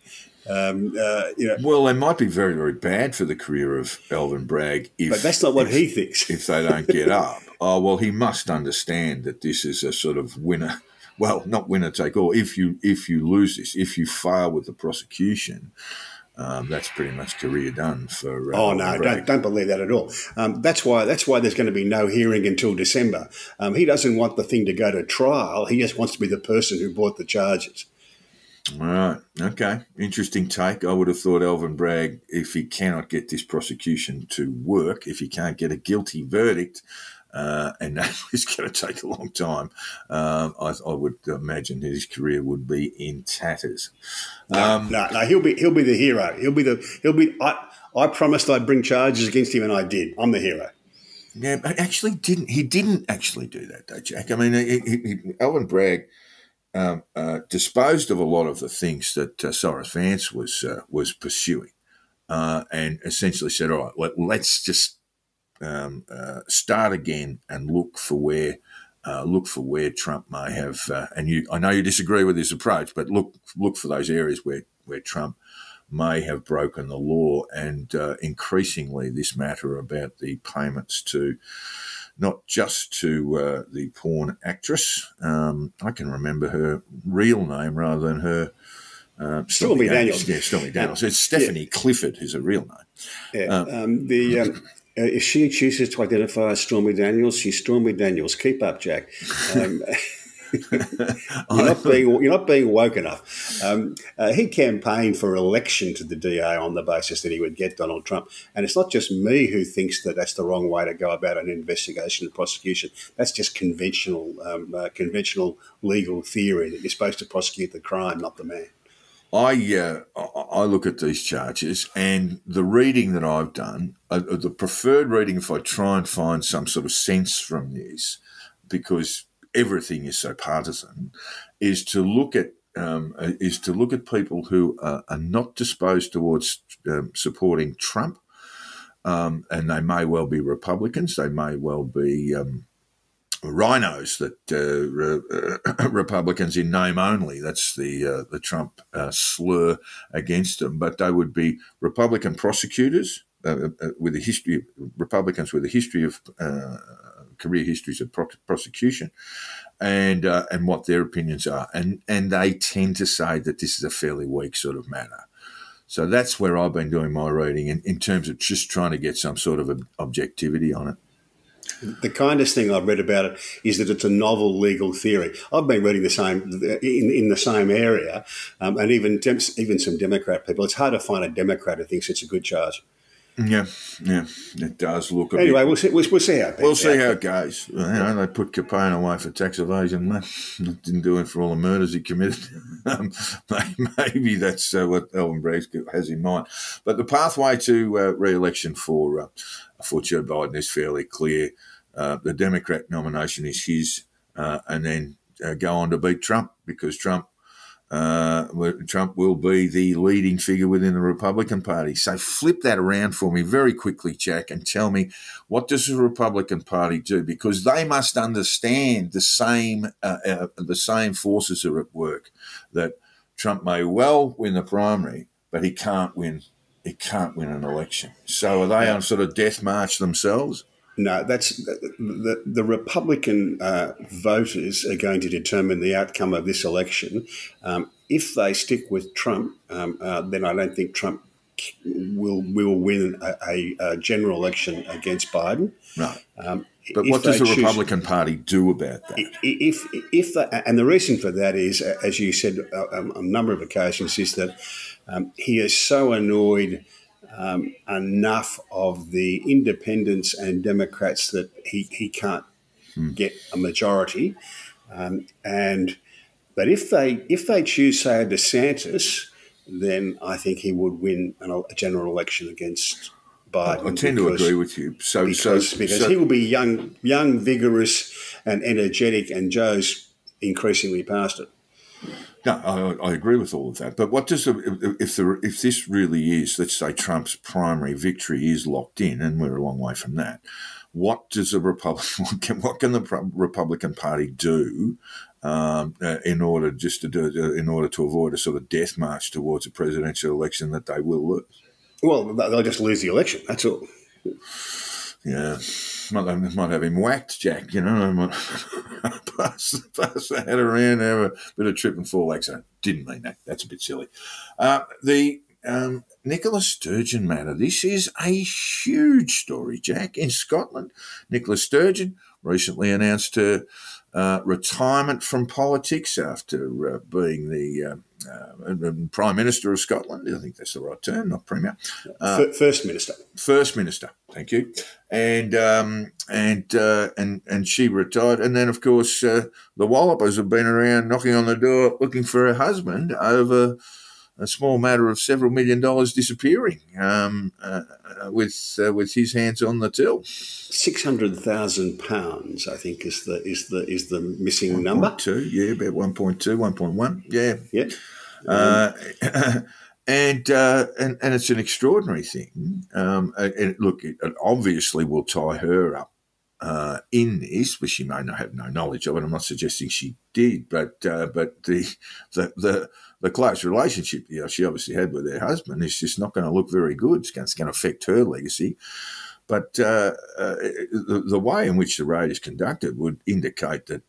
Well, they might be very, very bad for the career of Alvin Bragg but that's not what he thinks. If they don't get up. Oh, well, he must understand that this is a sort of winner. Well, not winner take all. If you lose this, if you fail with the prosecution, that's pretty much career done for. Don't believe that at all. That's why there's going to be no hearing until December. He doesn't want the thing to go to trial. He just wants to be the person who brought the charges. All right. Okay. Interesting take. I would have thought Alvin Bragg, if he cannot get this prosecution to work, if he can't get a guilty verdict, and that is going to take a long time, I would imagine that his career would be in tatters. No. He'll be the hero. I promised I'd bring charges against him, and I did. I'm the hero. Yeah, but he didn't actually do that, though, Jack. I mean, Alvin Bragg disposed of a lot of the things that Cyrus Vance was pursuing, and essentially said, "All right, let's just start again and look for where Trump may have." I know you disagree with this approach, but look for those areas where Trump may have broken the law, and increasingly this matter about the payments to. Not just to the porn actress. I can remember her real name rather than her Stormy Daniels. Yeah, Stormy Daniels. It's Stephanie Clifford is her real name. Yeah. If she chooses to identify as Stormy Daniels, she's Stormy Daniels. Keep up, Jack. You're not being woke enough. He campaigned for election to the DA on the basis that he would get Donald Trump. And it's not just me who thinks that that's the wrong way to go about an investigation and prosecution. That's just conventional legal theory that you're supposed to prosecute the crime, not the man. I look at these charges, and the reading that I've done, the preferred reading, if I try and find some sort of sense from this, because everything is so partisan, is to look at people who are not disposed towards supporting Trump, and they may well be Republicans, they may well be rhinos that Republicans in name only. That's the Trump slur against them, but they would be Republican prosecutors with a history, Republicans with a history of career histories of prosecution, and what their opinions are, and they tend to say that this is a fairly weak sort of matter. So that's where I've been doing my reading in terms of just trying to get some sort of objectivity on it. The kindest thing I've read about it is that it's a novel legal theory. I've been reading the same in the same area, and even some Democrat people. It's hard to find a Democrat who thinks it's a good charge. Yeah, it does look. Anyway, we'll see how it goes. They put Capone away for tax evasion. Didn't do it for all the murders he committed. Maybe that's what Alvin Bragg has in mind. But the pathway to re-election for Joe Biden is fairly clear. The Democrat nomination is his, and then go on to beat Trump, because Trump will be the leading figure within the Republican Party. So flip that around for me very quickly, Jack, and tell me, what does the Republican Party do? Because they must understand the same forces are at work, that Trump may well win the primary, but he can't win an election. So are they on sort of death march themselves? No, that's the Republican voters are going to determine the outcome of this election. If they stick with Trump, then I don't think Trump will win a general election against Biden. Right. But what does the Republican Party do about that? And the reason for that is, as you said on a number of occasions, is that he is so annoyed enough of the independents and Democrats that he can't get a majority. But if they choose, say, a DeSantis, then I think he would win a general election against Biden. I tend to agree with you. Because he will be young, vigorous, and energetic, and Joe's increasingly past it. No, I agree with all of that. But what does if this really is, let's say, Trump's primary victory is locked in, and we're a long way from that, what does what can the Republican Party do in order to avoid a sort of death march towards a presidential election that they will lose? Well, they'll just lose the election. That's all. Yeah. Might have him whacked, Jack, pass the head around, have a bit of trip and fall accident. Didn't mean that. That's a bit silly. The Nicola Sturgeon matter. This is a huge story, Jack. In Scotland, Nicola Sturgeon recently announced her retirement from politics after being the Prime Minister of Scotland. I think that's the right term, not Premier. First Minister. First Minister. Thank you. And she retired. And then, of course, the Wallopers have been around knocking on the door looking for her husband over a small matter of several $1 million disappearing with his hands on the till. £600,000, I think, is the missing number. 1.2, yeah, about 1.2, 1.1, yeah. Yeah. And it's an extraordinary thing. And look, it obviously will tie her up in this, which she may not have no knowledge of it. I'm not suggesting she did, but the close relationship she obviously had with her husband is just not going to look very good. It's going to affect her legacy. But the way in which the raid is conducted would indicate that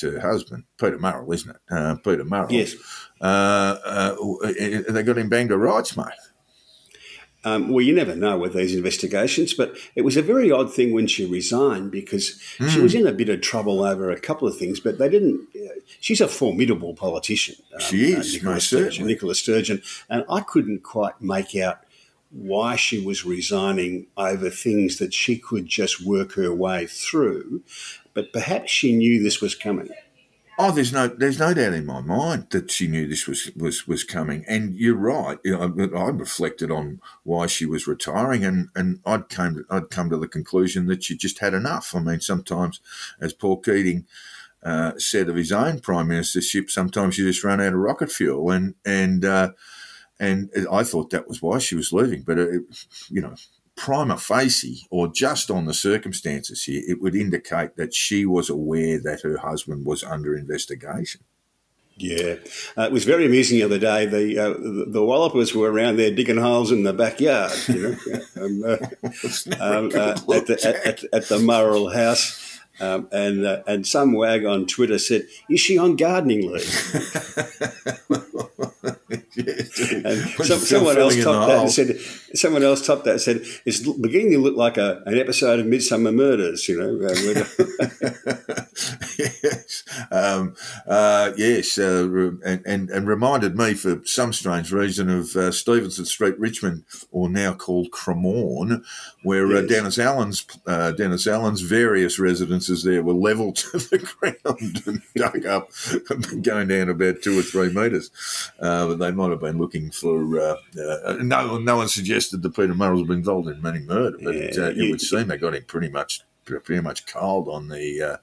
her husband, Peter Murrell, isn't it? Peter Murrell. Yes. They got him banged to rights, mate. Well, you never know with these investigations, but it was a very odd thing when she resigned, because she was in a bit of trouble over a couple of things, but they didn't. She's a formidable politician. She is, most certainly. Nicola Sturgeon. And I couldn't quite make out why she was resigning over things that she could just work her way through, but perhaps she knew this was coming. Oh, there's no doubt in my mind that she knew this was coming. And you're right. I reflected on why she was retiring, and I'd come to the conclusion that she just had enough. I mean, sometimes, as Paul Keating said of his own prime ministership, sometimes you just run out of rocket fuel, and I thought that was why she was leaving. But prima facie, or just on the circumstances here, it would indicate that she was aware that her husband was under investigation. Yeah. It was very amusing the other day. The Wallopers were around there digging holes in the backyard, at the Murrell house. And some wag on Twitter said, "Is she on gardening leave?" And someone else topped that and said, it's beginning to look like an episode of Midsummer Murders, you know. Yes, and reminded me for some strange reason of Stevenson Street, Richmond, or now called Cremorne, where Dennis Allen's various residences there were levelled to the ground and dug up, going down about 2 or 3 metres. But they might have been looking for. No one suggested that Peter Murrell's been involved in any murder, but it would seem they got him pretty much cold on the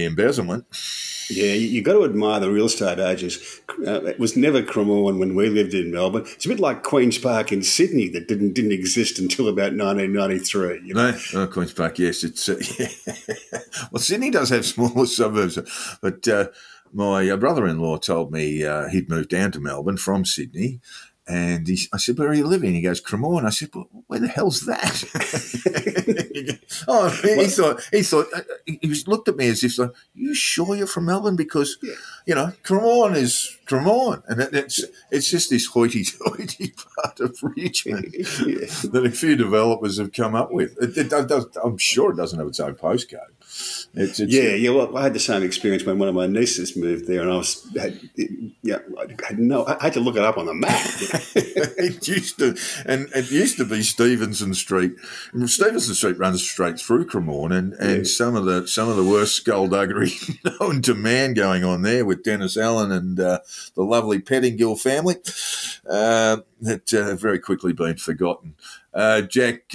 embezzlement. Yeah, you got to admire the real estate agents. It was never Cremorne when we lived in Melbourne. It's a bit like Queen's Park in Sydney that didn't exist until about 1993. You know? No, Queen's Park, yes. It's well, Sydney does have smaller suburbs, but my brother-in-law told me he'd moved down to Melbourne from Sydney. And I said, where are you living? He goes, Cremorne. I said, well, where the hell's that? He thought, he looked at me as if, like, you sure you're from Melbourne? Because, you know, Cremorne is Cremorne. And it's just this hoity-toity part of Richmond that a few developers have come up with. I'm sure it doesn't have its own postcode. Well, I had the same experience when one of my nieces moved there, and I had to look it up on the map. It used to be Stevenson Street. Stevenson Street runs straight through Cremorne, and some of the worst skullduggery known to man going on there with Dennis Allen and the lovely Pettingill family that have very quickly been forgotten. Jack,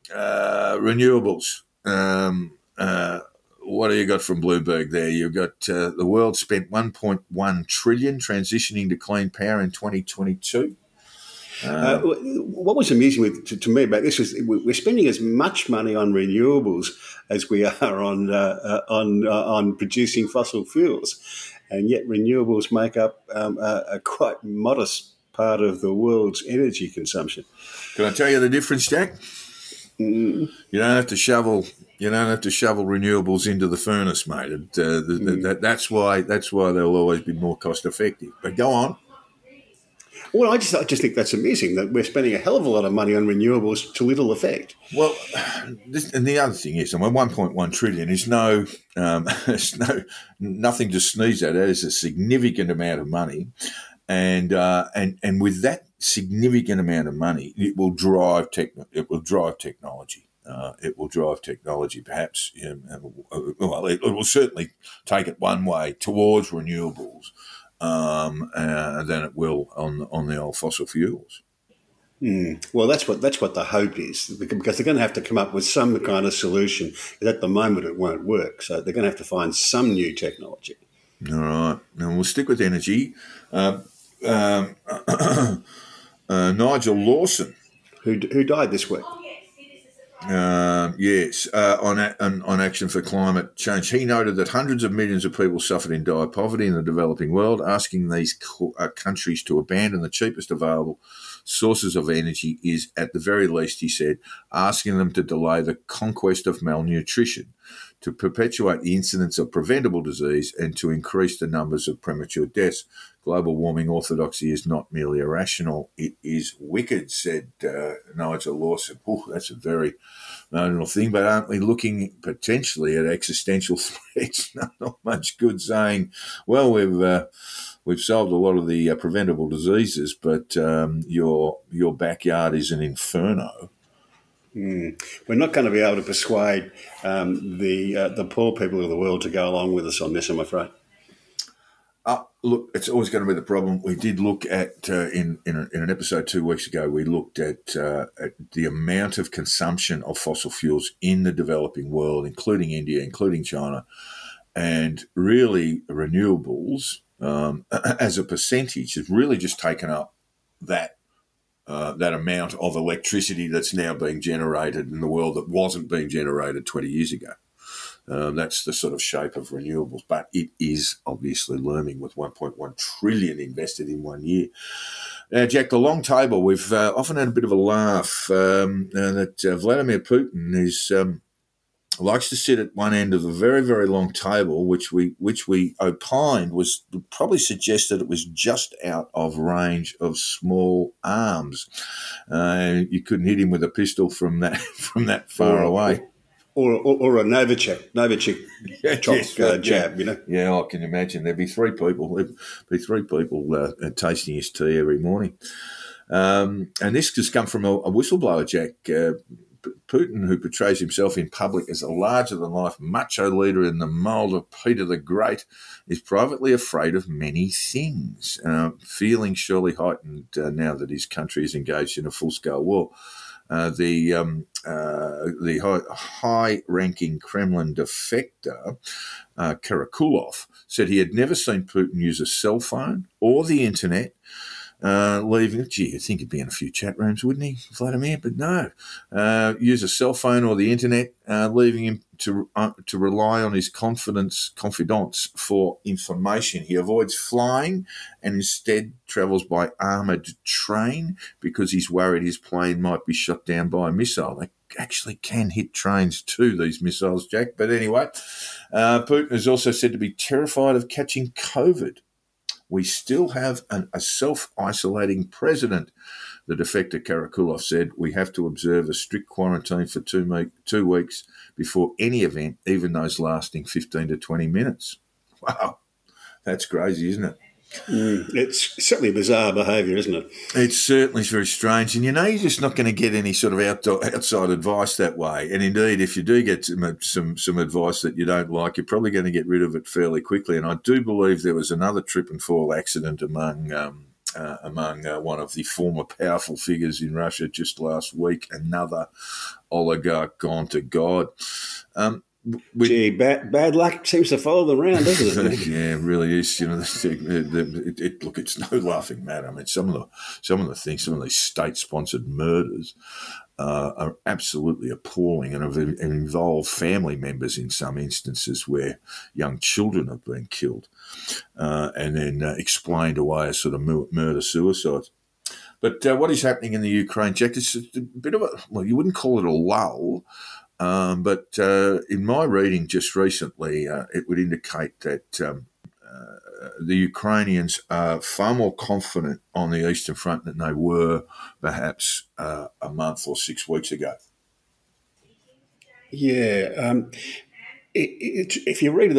renewables. What do you got from Bloomberg there? You've got the world spent $1.1 trillion transitioning to clean power in 2022. What was amusing to me about this was we're spending as much money on renewables as we are on producing fossil fuels, and yet renewables make up a quite modest part of the world's energy consumption. Can I tell you the difference, Jack? You don't have to shovel renewables into the furnace, mate. That's why they'll always be more cost effective. But go on. Well, I just think that's amusing that we're spending a hell of a lot of money on renewables to little effect. Well, and the other thing is, 1.1 trillion is nothing to sneeze at. That is a significant amount of money, and with that significant amount of money, it will drive technology. It will drive technology, perhaps. Well, it will certainly take it one way towards renewables than it will on the old fossil fuels. Well, that's what the hope is, because they're going to have to come up with some kind of solution. At the moment, it won't work, so they're going to have to find some new technology. All right, now we'll stick with energy. Nigel Lawson, who died this week. On Action for Climate Change. He noted that hundreds of millions of people suffered in dire poverty in the developing world, asking these countries to abandon the cheapest available sources of energy is, at the very least, he said, asking them to delay the conquest of malnutrition, to perpetuate the incidence of preventable disease, and to increase the numbers of premature deaths. Global warming orthodoxy is not merely irrational, it is wicked, said Nigel Lawson. That's a very marginal thing, but aren't we looking potentially at existential threats? Not much good saying, well, we've solved a lot of the preventable diseases, but your backyard is an inferno. We're not going to be able to persuade the poor people of the world to go along with us on this, I'm afraid. Look, it's always going to be the problem. We did look at, in an episode 2 weeks ago, we looked at the amount of consumption of fossil fuels in the developing world, including India, including China, and really renewables as a percentage has really just taken up that amount of electricity that's now being generated in the world that wasn't being generated 20 years ago. That's the sort of shape of renewables, but it is obviously looming with 1.1 trillion invested in 1 year. Now, Jack, the long table, we've often had a bit of a laugh that Vladimir Putin is likes to sit at one end of a very, very long table, which we opined was probably suggested it was just out of range of small arms. You couldn't hit him with a pistol from that far away. Or a Novichok jab, you know. Yeah, I can imagine. There'd be three people tasting his tea every morning. And this has come from a whistleblower, Jack. Putin, who portrays himself in public as a larger-than-life macho leader in the mould of Peter the Great, is privately afraid of many things, feeling surely heightened now that his country is engaged in a full-scale war. The high-ranking Kremlin defector, Karakulov, said he had never seen Putin use a cell phone or the internet, leaving, you'd think he'd be in a few chat rooms, wouldn't he, Vladimir? But no. Use a cell phone or the internet, leaving him to rely on his confidants for information. He avoids flying and instead travels by armoured train because he's worried his plane might be shot down by a missile. They actually can hit trains too, these missiles, Jack. But anyway, Putin is also said to be terrified of catching COVID. We still have a self-isolating president, the defector Karakulov said. We have to observe a strict quarantine for 2 weeks before any event, even those lasting 15 to 20 minutes. Wow, that's crazy, isn't it? It's certainly bizarre behaviour, isn't it? It's certainly very strange. And, you're just not going to get any sort of outside advice that way. And, indeed, if you do get some advice that you don't like, you're probably going to get rid of it fairly quickly. And I do believe there was another trip and fall accident among one of the former powerful figures in Russia just last week, another oligarch gone to God. Bad luck seems to follow them around, doesn't it? Yeah, it really is. Look, it's no laughing matter. I mean, some of the things, some of these state-sponsored murders are absolutely appalling and have involved family members in some instances where young children have been killed and then explained away as sort of murder-suicides. But what is happening in the Ukraine, Jack, it's a bit of you wouldn't call it a lull, but in my reading just recently, it would indicate that the Ukrainians are far more confident on the Eastern Front than they were perhaps a month or 6 weeks ago. Yeah. If you read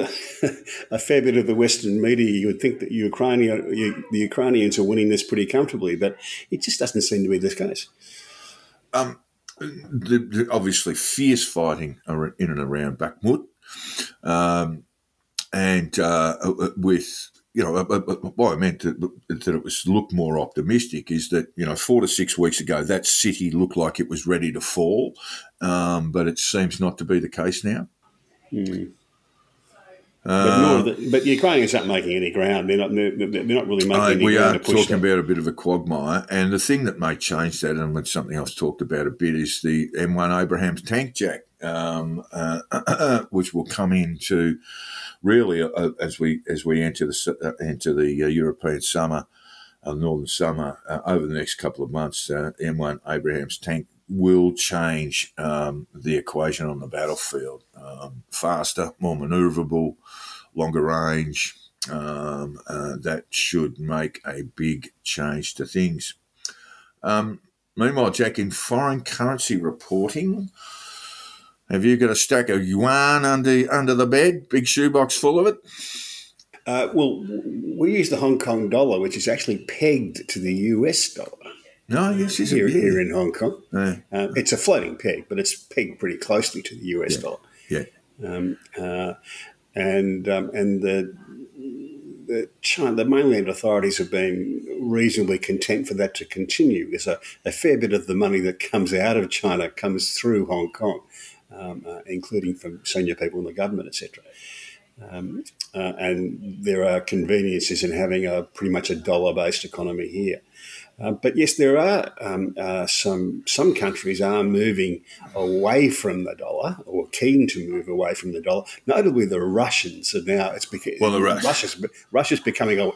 a fair bit of the Western media, you would think that the Ukrainians are winning this pretty comfortably, but it just doesn't seem to be this case. Obviously, fierce fighting in and around Bakhmut, and with what I meant that it was look more optimistic is that 4 to 6 weeks ago that city looked like it was ready to fall, but it seems not to be the case now. But the Ukrainians aren't making any ground. They're not really making any ground. We are talking about a bit of a quagmire, and the thing that may change that, and it's something I've talked about a bit, is the M1 Abrams tank, Jack, which will come into really as we enter the European summer, northern summer, over the next couple of months. M1 Abrams tank will change the equation on the battlefield. Faster, more manoeuvrable, longer range. That should make a big change to things. Meanwhile, Jack, in foreign currency reporting, have you got a stack of yuan under the bed? Big shoebox full of it? Well, we use the Hong Kong dollar, which is actually pegged to the US dollar. No, yes, it's here in Hong Kong. Yeah. It's a floating peg, but it's pegged pretty closely to the US dollar. Yeah. And the mainland authorities have been reasonably content for that to continue, because a fair bit of the money that comes out of China comes through Hong Kong, including from senior people in the government, etc. and there are conveniences in having a pretty much a dollar-based economy here. But yes, there are some countries are moving away from the dollar, or keen to move away from the dollar. Notably, the Russians are now. Russia's becoming an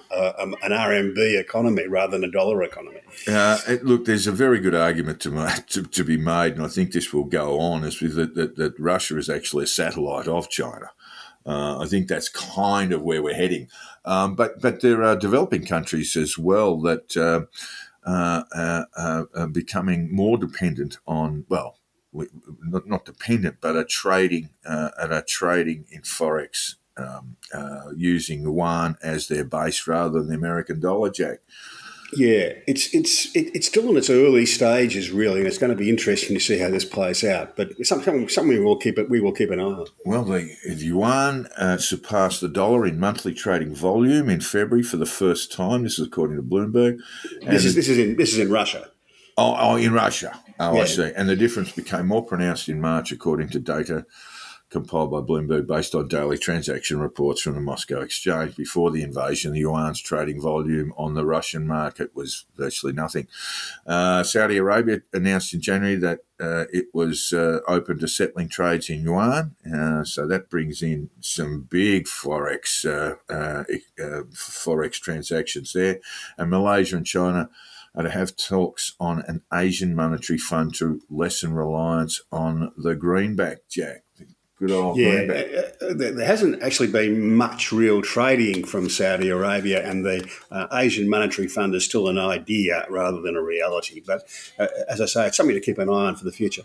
RMB economy rather than a dollar economy. Look, there's a very good argument to be made, and I think this will go on, is that Russia is actually a satellite of China. I think that's kind of where we're heading. But there are developing countries as well that becoming more dependent on, well, not dependent, but are trading in forex, using yuan as their base rather than the American dollar, Jack. Yeah, it's still in its early stages, really, and it's going to be interesting to see how this plays out. But it's something we will keep an eye on. Well, the yuan surpassed the dollar in monthly trading volume in February for the first time. This is according to Bloomberg. This is in Russia. Oh, in Russia. Oh, yeah. I see. And the difference became more pronounced in March, according to data compiled by Bloomberg based on daily transaction reports from the Moscow Exchange. Before the invasion, the yuan's trading volume on the Russian market was virtually nothing. Saudi Arabia announced in January that it was open to settling trades in yuan. So that brings in some big forex transactions there. And Malaysia and China are to have talks on an Asian monetary fund to lessen reliance on the greenback, Jack. Good old greenback. There hasn't actually been much real trading from Saudi Arabia, and the Asian Monetary Fund is still an idea rather than a reality. But as I say, it's something to keep an eye on for the future.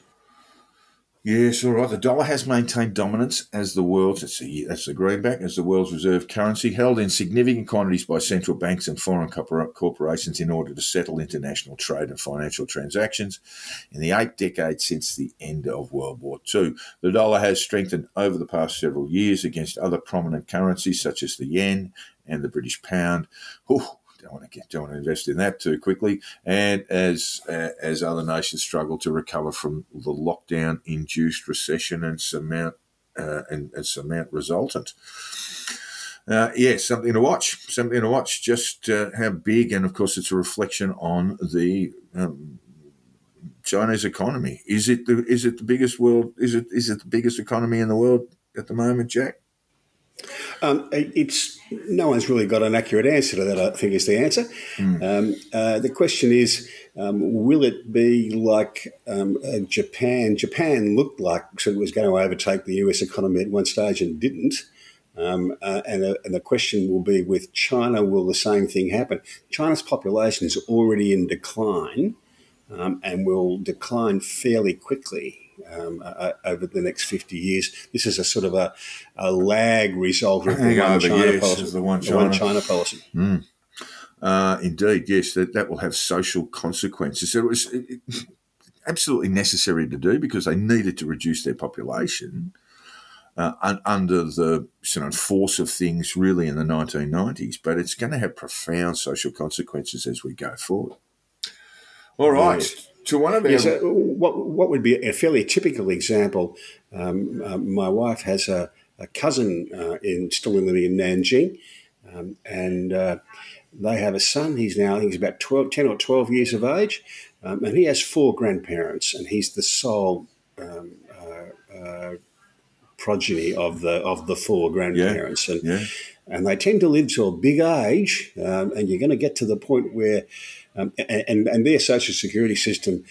Yes, all right. The dollar has maintained dominance as the world's, that's the greenback, as the world's reserve currency, held in significant quantities by central banks and foreign corporations in order to settle international trade and financial transactions in the 8 decades since the end of World War II. The dollar has strengthened over the past several years against other prominent currencies such as the yen and the British pound. Don't want to invest in that too quickly. And as other nations struggle to recover from the lockdown-induced recession and surmount resultant. Something to watch. Something to watch. Just how big, and of course, it's a reflection on the Chinese economy. Is it the biggest world? Is it the biggest economy in the world at the moment, Jack? No one's really got an accurate answer to that, I think, is the answer. The question is, will it be like Japan? Japan looked like it was going to overtake the US economy at one stage and didn't. And the question will be, with China, will the same thing happen? China's population is already in decline and will decline fairly quickly over the next 50 years. This is a sort of a lag result of the one China policy. Indeed, yes, that will have social consequences. So it was absolutely necessary to do because they needed to reduce their population under the force of things really in the 1990s, but it's going to have profound social consequences as we go forward. All right. Yeah. To one of our... what would be a fairly typical example, my wife has a cousin still living in Nanjing, and they have a son. He's about 10 or 12 years of age, and he has 4 grandparents, and he's the sole progeny of the 4 grandparents. And they tend to live to a big age, and you're going to get to the point where and their social security system,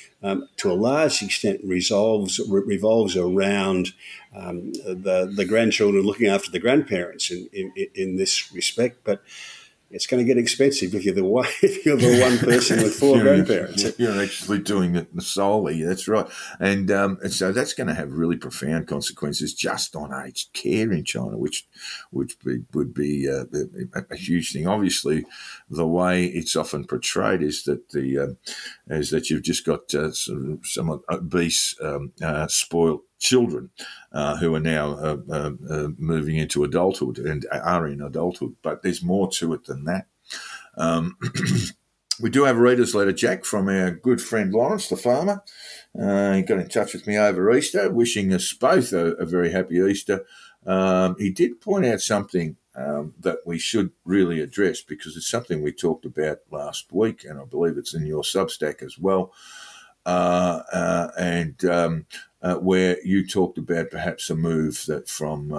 to a large extent, revolves around the grandchildren looking after the grandparents in this respect. But it's going to get expensive if you're the one person with 4 grandparents. You're actually doing it solely. That's right, and so that's going to have really profound consequences just on aged care in China, which would be a huge thing. Obviously, the way it's often portrayed is that you've just got somewhat obese, spoiled children who are now moving into adulthood and are in adulthood, but there's more to it than that. We do have a reader's letter, Jack, from our good friend Lawrence, the farmer. He got in touch with me over Easter, wishing us both a very happy Easter. he did point out something that we should really address, because it's something we talked about last week, and I believe it's in your Substack as well, where you talked about perhaps a move that from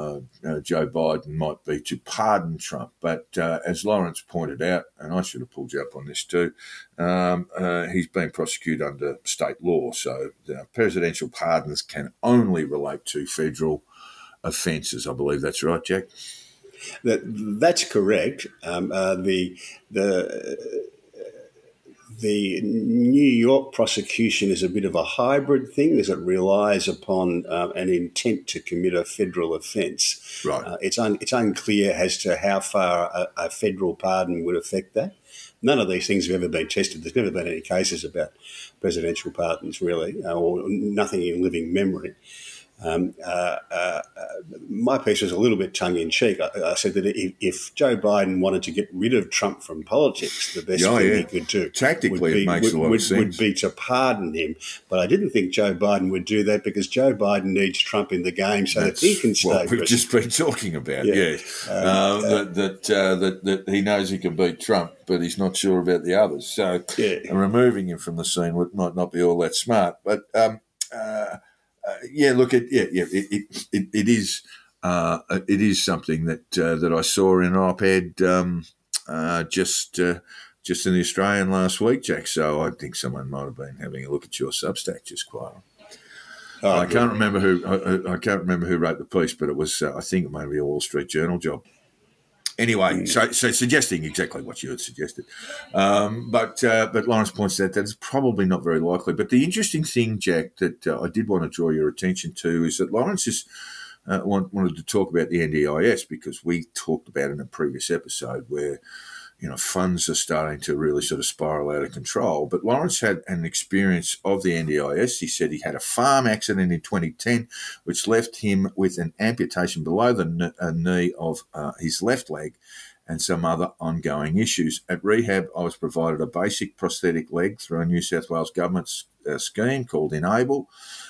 Joe Biden might be to pardon Trump. But as Lawrence pointed out, and I should have pulled you up on this too, he's been prosecuted under state law, so the presidential pardons can only relate to federal offences. I believe that's right, Jack. That's correct. The New York prosecution is a bit of a hybrid thing, as it relies upon an intent to commit a federal offence. Right. It's unclear as to how far a federal pardon would affect that. None of these things have ever been tested. There's never been any cases about presidential pardons, really, or nothing in living memory. My piece was a little bit tongue-in-cheek. I said that if Joe Biden wanted to get rid of Trump from politics, the best thing he could do tactically would be to pardon him. But I didn't think Joe Biden would do that, because Joe Biden needs Trump in the game so that he can stay. What we've just been talking about, that he knows he can beat Trump, but he's not sure about the others. So removing him from the scene might not be all that smart. But it is something that I saw in an op-ed just in the Australian last week, Jack. So I think someone might have been having a look at your Substack just quietly. I can't remember who wrote the piece, but it was I think it may be a Wall Street Journal job. Anyway, so suggesting exactly what you had suggested, but Lawrence points out that it's probably not very likely. But the interesting thing, Jack, that I did want to draw your attention to is that Lawrence is wanted to talk about the NDIS, because we talked about in a previous episode where funds are starting to really sort of spiral out of control. But Lawrence had an experience of the NDIS. He said he had a farm accident in 2010, which left him with an amputation below the knee of his left leg and some other ongoing issues. At rehab, I was provided a basic prosthetic leg through a New South Wales government scheme called Enable,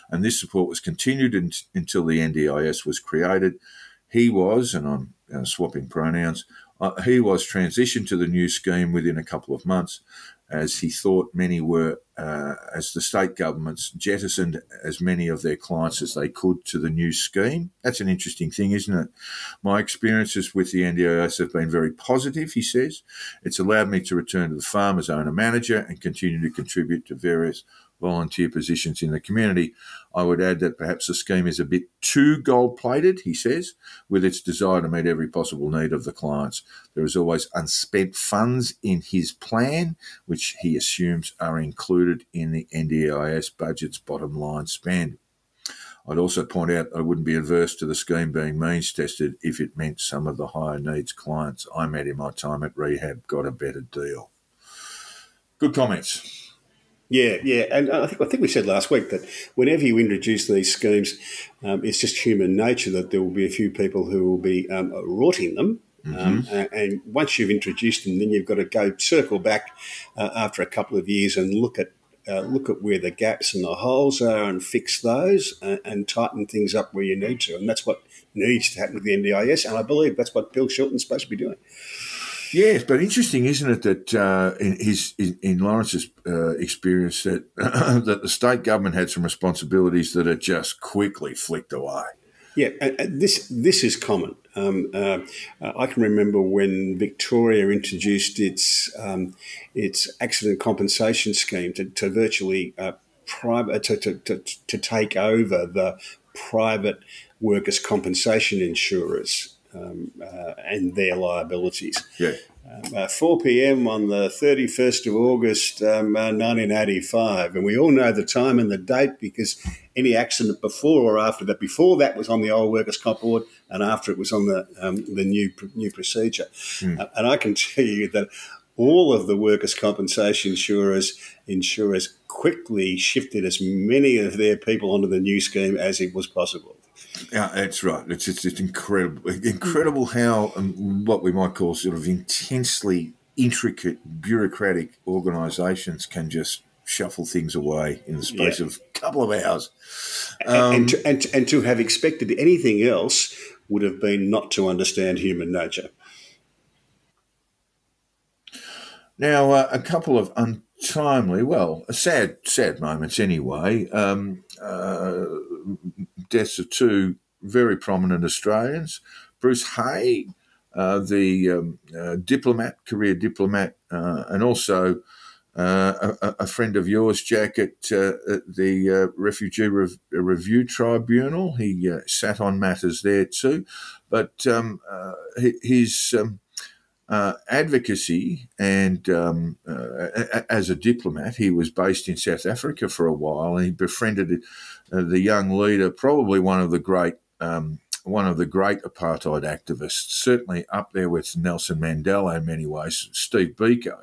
and this support was continued until the NDIS was created. He was, and I'm swapping pronouns, he was transitioned to the new scheme within a couple of months, as he thought many were, as the state governments jettisoned as many of their clients as they could to the new scheme. That's an interesting thing, isn't it? My experiences with the NDIS have been very positive, he says. It's allowed me to return to the farm as owner-manager and continue to contribute to various volunteer positions in the community. I would add that perhaps the scheme is a bit too gold-plated, he says, with its desire to meet every possible need of the clients. There is always unspent funds in his plan, which he assumes are included in the NDIS budget's bottom line spend. I'd also point out I wouldn't be averse to the scheme being means-tested if it meant some of the higher needs clients I met in my time at rehab got a better deal. Good comments. Yeah, and I think we said last week that whenever you introduce these schemes, it's just human nature that there will be a few people who will be rorting them. And once you've introduced them, then you've got to circle back after a couple of years and look at where the gaps and the holes are and fix those and tighten things up where you need to. And that's what needs to happen with the NDIS. And I believe that's what Bill Shilton's supposed to be doing. Yes, but interesting, isn't it, that in Lawrence's experience that that the state government had some responsibilities that are just quickly flicked away. Yeah, and this is common. I can remember when Victoria introduced its accident compensation scheme to virtually to take over the private workers' compensation insurers. And their liabilities. Yeah. 4 p.m. on the 31st of August, 1985. And we all know the time and the date because any accident before or after that, before that was on the old workers' comp board and after it was on the new procedure. And I can tell you that all of the workers' compensation insurers quickly shifted as many of their people onto the new scheme as it was possible. Yeah, that's right. It's incredible how what we might call sort of intensely intricate bureaucratic organisations can just shuffle things away in the space of a couple of hours. And to have expected anything else would have been not to understand human nature. Now, a couple of untimely, sad moments anyway. Deaths of two very prominent Australians. Bruce Hay, the career diplomat, and also a friend of yours, Jack, at the Refugee Review Tribunal. He sat on matters there too. But his advocacy and as a diplomat, he was based in South Africa for a while, and he befriended the young leader, probably one of the great apartheid activists, certainly up there with Nelson Mandela in many ways, Steve Biko.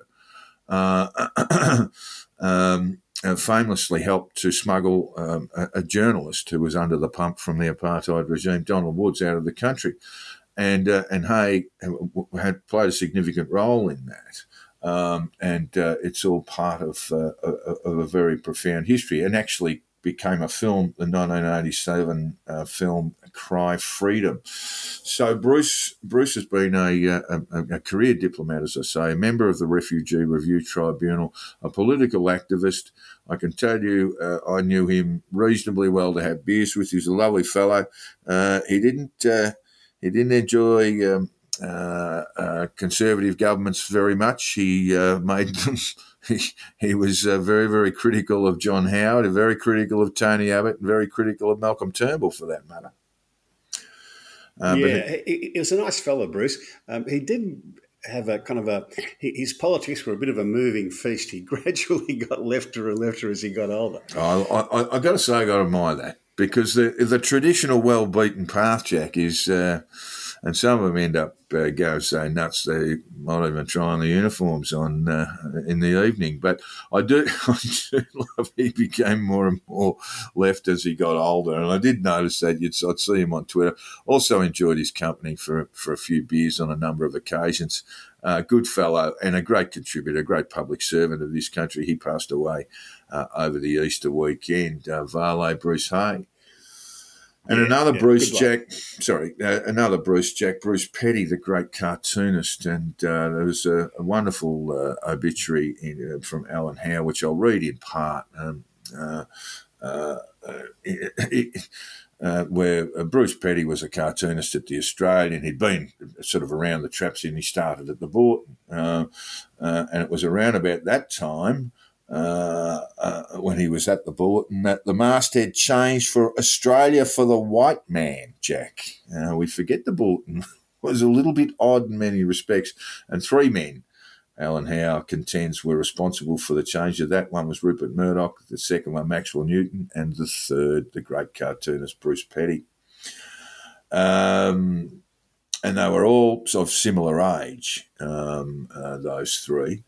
Famously helped to smuggle a journalist who was under the pump from the apartheid regime, Donald Woods, out of the country. And Hay had played a significant role in that. It's all part of a very profound history, and actually became a film, the 1987 film Cry Freedom. So Bruce has been a career diplomat, as I say, a member of the Refugee Review Tribunal, a political activist. I can tell you I knew him reasonably well to have beers with. He's a lovely fellow. He didn't enjoy conservative governments very much. He made them. He was very, very critical of John Howard, very critical of Tony Abbott, and very critical of Malcolm Turnbull, for that matter. He was a nice fellow, Bruce. He did have his politics were a bit of a moving feast. He gradually got lefter and lefter as he got older. I got to say, I got to admire that, because the traditional well-beaten path, Jack, is, and some of them end up going so nuts they might even try on the uniforms on in the evening. But I do love he became more and more left as he got older, and I did notice that. I'd see him on Twitter. Also enjoyed his company for a few beers on a number of occasions. Good fellow and a great contributor, a great public servant of this country. He passed away over the Easter weekend. Vale Bruce Hay. And another Bruce, Bruce Petty, the great cartoonist. And there was a wonderful obituary from Alan Howe, which I'll read in part, where Bruce Petty was a cartoonist at the Australian. He'd been sort of around the traps and he started at the Bulletin. And it was around about that time, when he was at the Bulletin, that the masthead changed for Australia for the white man, Jack. We forget the Bulletin was a little bit odd in many respects, and three men, Alan Howe contends, were responsible for the change of that. One was Rupert Murdoch, the second one Maxwell Newton, and the third, the great cartoonist Bruce Petty. And they were all of similar age, those three.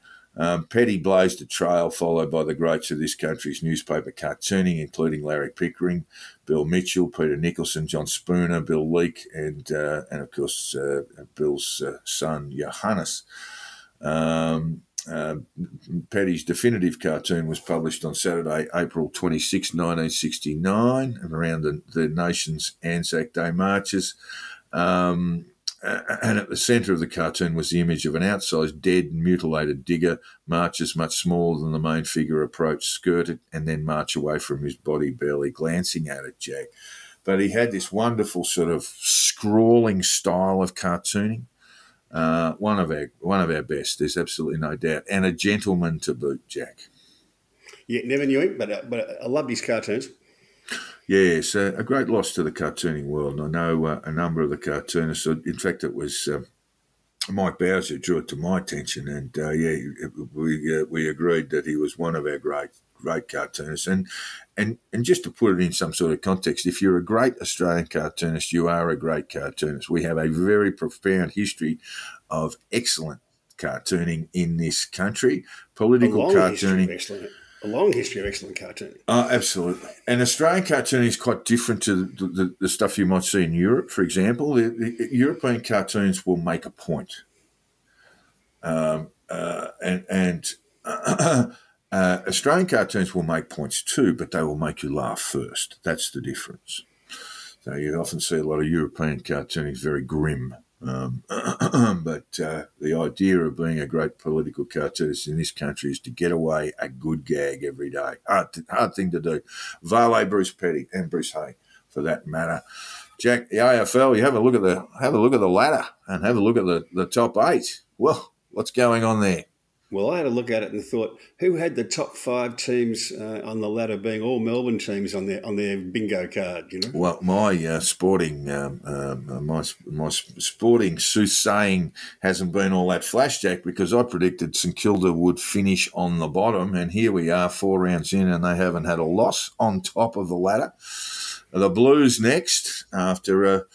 Petty blazed a trail followed by the greats of this country's newspaper cartooning, including Larry Pickering, Bill Mitchell, Peter Nicholson, John Spooner, Bill Leake, and of course Bill's son Johannes. Petty's definitive cartoon was published on Saturday, April 26, 1969, around the nation's Anzac Day marches. And at the centre of the cartoon was the image of an outsized, dead and mutilated digger, marches much smaller than the main figure, approach, skirt it, and then march away from his body, barely glancing at it, Jack. But he had this wonderful sort of scrawling style of cartooning, one of our best, there's absolutely no doubt, and a gentleman to boot, Jack. Yeah, never knew him, but I loved his cartoons. Yes, a great loss to the cartooning world. And I know a number of the cartoonists. In fact, it was Mike Bowers who drew it to my attention, and we agreed that he was one of our great cartoonists. And just to put it in some sort of context, if you're a great Australian cartoonist, you are a great cartoonist. We have a very profound history of excellent cartooning in this country. Political cartooning. A long history of excellent cartooning. Absolutely. And Australian cartooning is quite different to the stuff you might see in Europe, for example. The European cartoons will make a point. Australian cartoons will make points too, but they will make you laugh first. That's the difference. So you often see a lot of European cartooning very grim. But the idea of being a great political cartoonist in this country is to get away a good gag every day. Hard thing to do. Vale, Bruce Petty, and Bruce Hay, for that matter. Jack, the AFL, you have a look at the ladder and have a look at the top 8. Well, what's going on there? Well, I had a look at it and thought, who had the top 5 teams on the ladder being all Melbourne teams on their bingo card? You know. Well, my sporting soothsaying hasn't been all that flash, Jack, because I predicted St Kilda would finish on the bottom, and here we are 4 rounds in, and they haven't had a loss on top of the ladder. The Blues next after a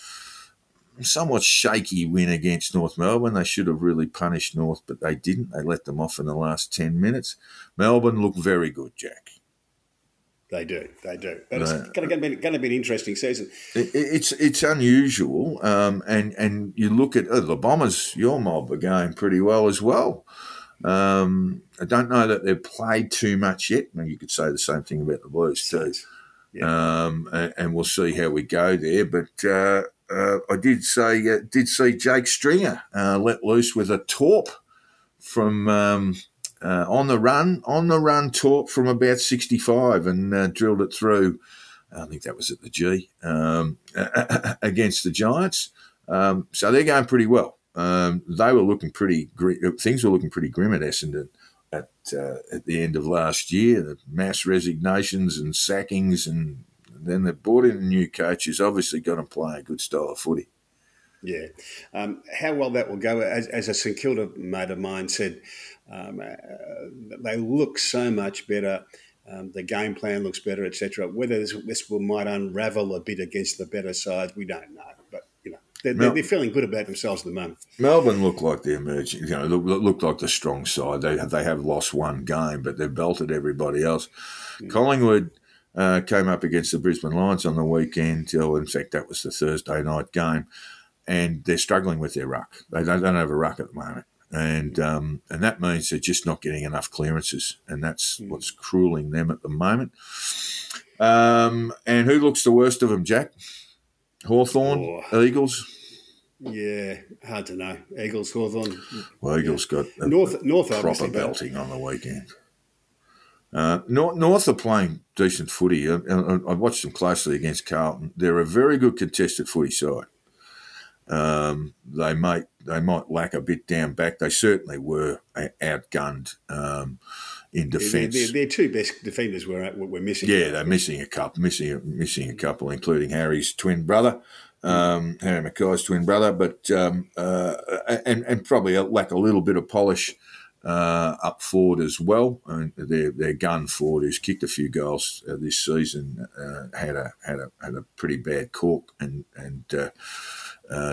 somewhat shaky win against North Melbourne. They should have really punished North, but they didn't. They let them off in the last 10 minutes. Melbourne look very good, Jack. They do. But it's going to be an interesting season. It's unusual, and you look at the Bombers, your mob, are going pretty well as well. I don't know that they've played too much yet. I mean, you could say the same thing about the Blues too. Yeah. And we'll see how we go there. But I did see Jake Stringer let loose with a torp from on the run torp from about 65 and drilled it through. I think that was at the G against the Giants. So they're going pretty well. They were looking things were looking pretty grim at Essendon at the end of last year. The mass resignations and sackings, and then they brought in a new coach who's obviously got to play a good style of footy. Yeah. How well that will go, as a St Kilda mate of mine said, they look so much better. The game plan looks better, etc. Whether this might unravel a bit against the better sides, we don't know. But, you know, they're feeling good about themselves at the moment. Melbourne look like they're emerging. You know, look like the strong side. They have lost one game, but they've belted everybody else. Mm. Collingwood came up against the Brisbane Lions on the weekend. In fact, that was the Thursday night game, and they're struggling with their ruck. They don't have a ruck at the moment, and that means they're just not getting enough clearances, and that's what's cruelling them at the moment. And who looks the worst of them, Jack? Hawthorn, Eagles. Yeah, hard to know. Eagles, Hawthorn. Well, Eagles got a North proper belting on the weekend. North are playing decent footy. I watched them closely against Carlton. They're a very good contested footy side. They might lack a bit down back. They certainly were outgunned in defence. Their two best defenders were missing. Yeah, they're missing a couple, including Harry's twin brother, Harry Mackay's twin brother, but and probably lack a little bit of polish up forward as well. And their gun forward, who's kicked a few goals this season, had a pretty bad cork and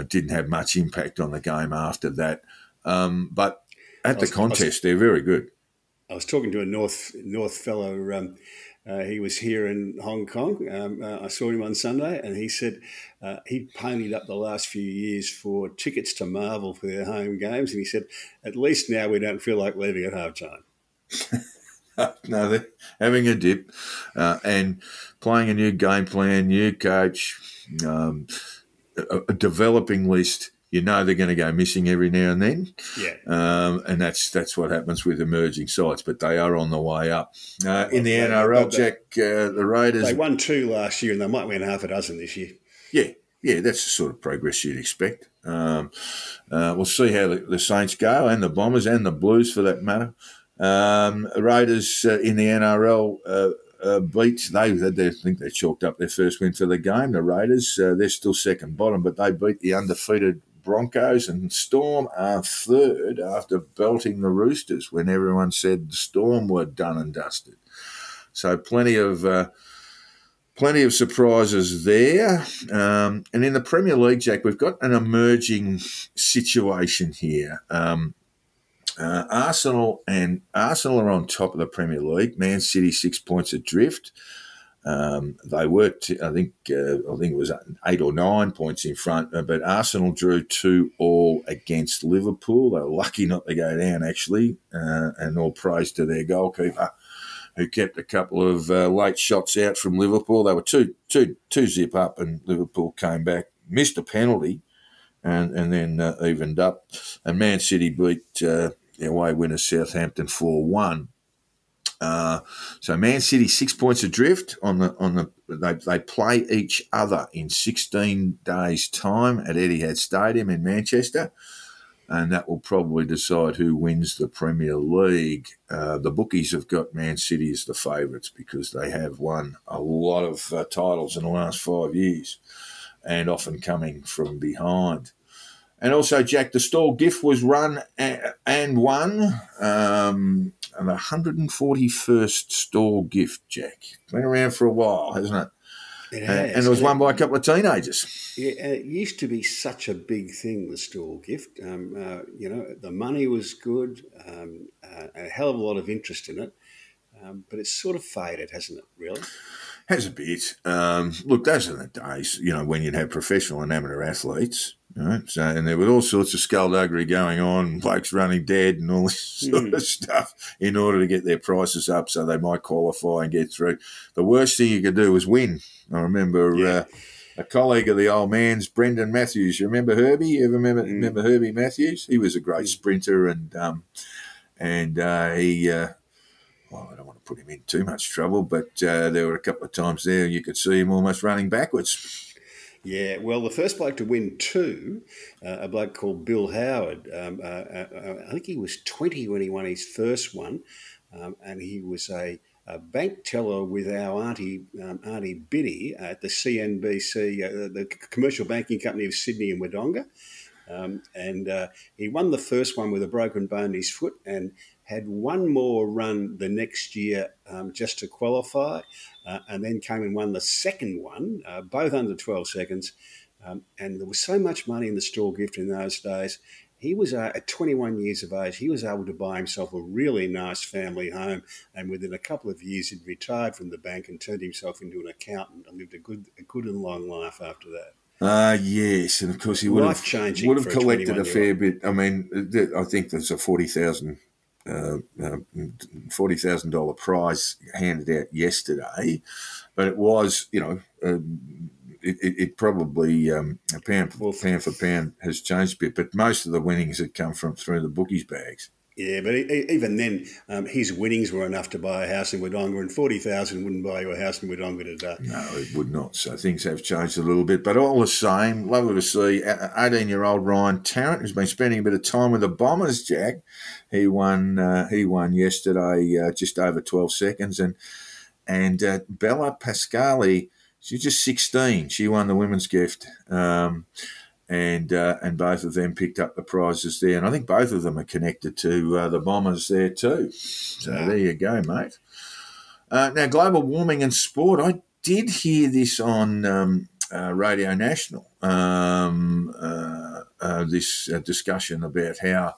didn't have much impact on the game after that. But at the contest, they're very good. I was talking to a North fellow. He was here in Hong Kong. I saw him on Sunday, and he said he'd ponied up the last few years for tickets to Marvel for their home games. And he said, at least now we don't feel like leaving at halftime. No, they're having a dip and playing a new game plan, new coach, a developing list. You know they're going to go missing every now and then. Yeah. And that's what happens with emerging sides, but they are on the way up. In the NRL, Jack, the Raiders... They won 2 last year and they might win half a dozen this year. Yeah, that's the sort of progress you'd expect. We'll see how the Saints go, and the Bombers and the Blues for that matter. Raiders in the NRL... beat. I think they chalked up their first win for the game. The Raiders, they're still second bottom, but they beat the undefeated Broncos, and Storm are third after belting the Roosters when everyone said the Storm were done and dusted. So plenty of surprises there. And in the Premier League, Jack, we've got an emerging situation here. Arsenal are on top of the Premier League. Man City 6 points adrift. They were, I think it was 8 or 9 points in front, but Arsenal drew 2-2 against Liverpool. They were lucky not to go down, actually, and all praise to their goalkeeper, who kept a couple of late shots out from Liverpool. They were two zip up, and Liverpool came back, missed a penalty, and then evened up. And Man City beat away winners Southampton 4-1. So Man City 6 points adrift they play each other in 16 days' time at Etihad Stadium in Manchester, and that will probably decide who wins the Premier League. The bookies have got Man City as the favourites because they have won a lot of titles in the last 5 years, and often coming from behind. And also, Jack, the stall gift was run and won. The 141st stall gift, Jack. Been around for a while, hasn't it? It has. And it was won by a couple of teenagers. Yeah, it used to be such a big thing, the stall gift. The money was good, a hell of a lot of interest in it. But it's sort of faded, hasn't it, really? Has a bit. Look, those are the days, when you'd have professional and amateur athletes. So, and there was all sorts of skullduggery going on, blokes running dead and all this sort of stuff in order to get their prices up so they might qualify and get through. The worst thing you could do was win. I remember a colleague of the old man's, Brendan Matthews. You remember Herbie? You ever remember Herbie Matthews? He was a great sprinter and he... well, I don't want to put him in too much trouble, but there were a couple of times there you could see him almost running backwards. Yeah, well, the first bloke to win two, a bloke called Bill Howard, I think he was 20 when he won his first one, and he was a bank teller with our Auntie Biddy at the CNBC, the Commercial Banking Company of Sydney and Wodonga. And he won the first one with a broken bone in his foot and had one more run the next year just to qualify, and then came and won the second one, both under 12 seconds. And there was so much money in the stall gift in those days. He was at 21 years of age. He was able to buy himself a really nice family home, and within a couple of years, he'd retired from the bank and turned himself into an accountant and lived a good and long life after that. Yes, and of course he would have collected a fair bit. I mean, I think there's a $40,000 prize handed out yesterday, but it was, it probably pound for pound has changed a bit, but most of the winnings had come through the bookies' bags. Yeah, but even then, his winnings were enough to buy a house in Wodonga, and 40,000 wouldn't buy you a house in Wodonga today. No, it would not. So things have changed a little bit, but all the same, lovely to see 18-year-old Ryan Tarrant, who's been spending a bit of time with the Bombers, Jack. He won yesterday just over 12 seconds, and Bella Pascali, she's just 16. She won the women's gift. And both of them picked up the prizes there. And I think both of them are connected to the Bombers there too. So there you go, mate. Now, global warming and sport. I did hear this on Radio National, this discussion about how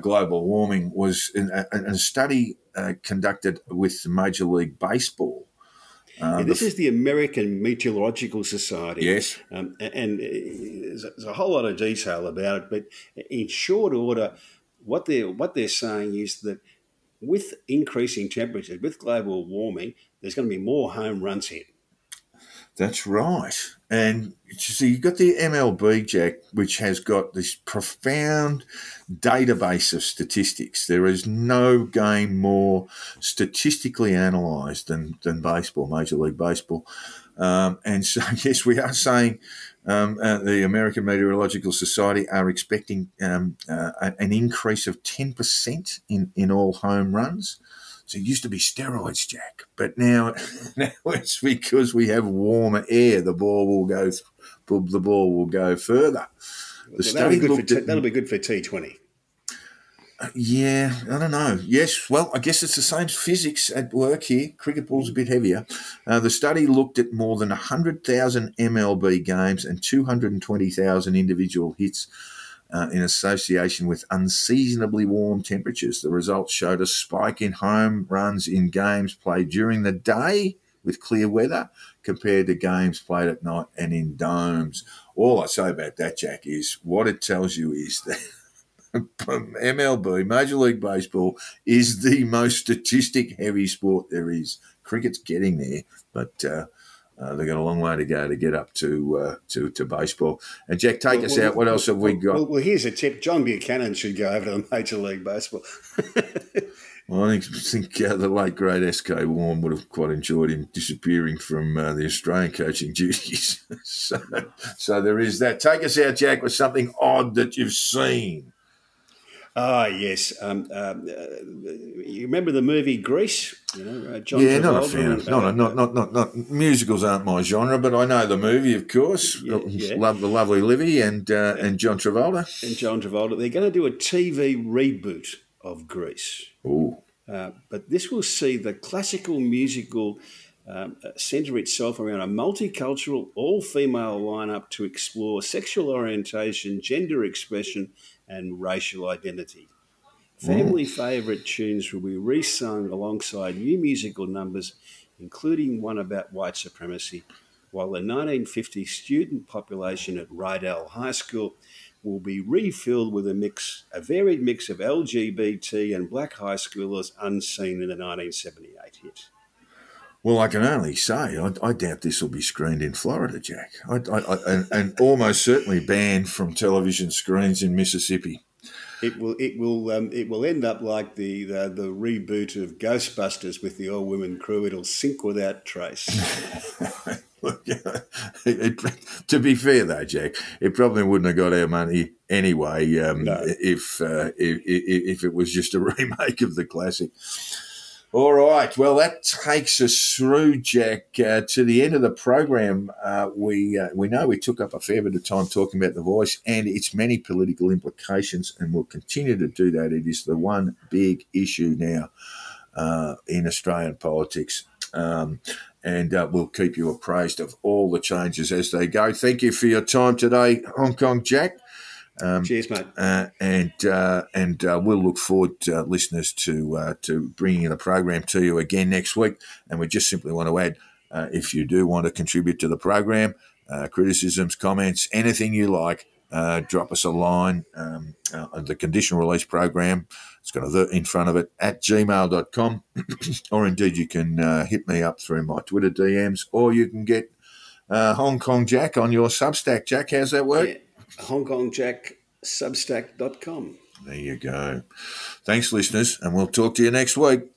global warming was in a study conducted with Major League Baseball. This is the American Meteorological Society. Yes. And there's a whole lot of detail about it, but in short order, what they're saying is that with increasing temperatures, with global warming, there's going to be more home runs hit. That's right. And so you've got the MLB, Jack, which has got this profound database of statistics. There is no game more statistically analysed than baseball, Major League Baseball. And so, yes, we are saying the American Meteorological Society are expecting an increase of 10% in all home runs. So it used to be steroids, Jack, but now it's because we have warmer air. The ball will go further. That'll be good for T20. Yeah, I don't know. Yes, well, I guess it's the same physics at work here. Cricket ball's a bit heavier. The study looked at more than 100,000 MLB games and 220,000 individual hits in association with unseasonably warm temperatures. The results showed a spike in home runs in games played during the day with clear weather compared to games played at night and in domes. All I say about that, Jack, is what it tells you is that MLB, Major League Baseball, is the most statistic-heavy sport there is. Cricket's getting there, but they've got a long way to go to get up to baseball. And Jack, take us out. What else have we got? Well, here's a tip. John Buchanan should go over to the Major League Baseball. Well, I think the late, great S.K. Warren would have quite enjoyed him disappearing from the Australian coaching duties. so there is that. Take us out, Jack, with something odd that you've seen. Ah, yes. You remember the movie Grease? John Yeah, Travolta, not a fan. Not musicals aren't my genre, but I know the movie, of course. Yeah. Love the lovely Livy and John Travolta. And John Travolta. They're going to do a TV reboot of Grease. Ooh. But this will see the classical musical centre itself around a multicultural, all-female lineup to explore sexual orientation, gender expression, and racial identity. Family favourite tunes will be re-sung alongside new musical numbers, including one about white supremacy, while the 1950 student population at Rydell High School will be refilled with a varied mix of LGBT and black high schoolers unseen in the 1978 hit. Well, I can only say I doubt this will be screened in Florida, Jack, and almost certainly banned from television screens in Mississippi. It will end up like the reboot of Ghostbusters with the all-women crew. It'll sink without trace. Look, to be fair, though, Jack, it probably wouldn't have got our money anyway if it was just a remake of the classic. All right. Well, that takes us through, Jack, to the end of the program. We know we took up a fair bit of time talking about The Voice and its many political implications, and we'll continue to do that. It is the one big issue now in Australian politics. And we'll keep you appraised of all the changes as they go. Thank you for your time today, Hong Kong Jack. Cheers, mate. And we'll look forward, listeners, to bringing the program to you again next week. And we just simply want to add, if you do want to contribute to the program, criticisms, comments, anything you like, drop us a line. The conditional release program, it's got a the in front of it, at gmail.com. Or indeed you can hit me up through my Twitter DMs, or you can get Hong Kong Jack on your Substack. Jack, how's that work? Yeah. HongKongJackSubstack.com. There you go. Thanks, listeners, and we'll talk to you next week.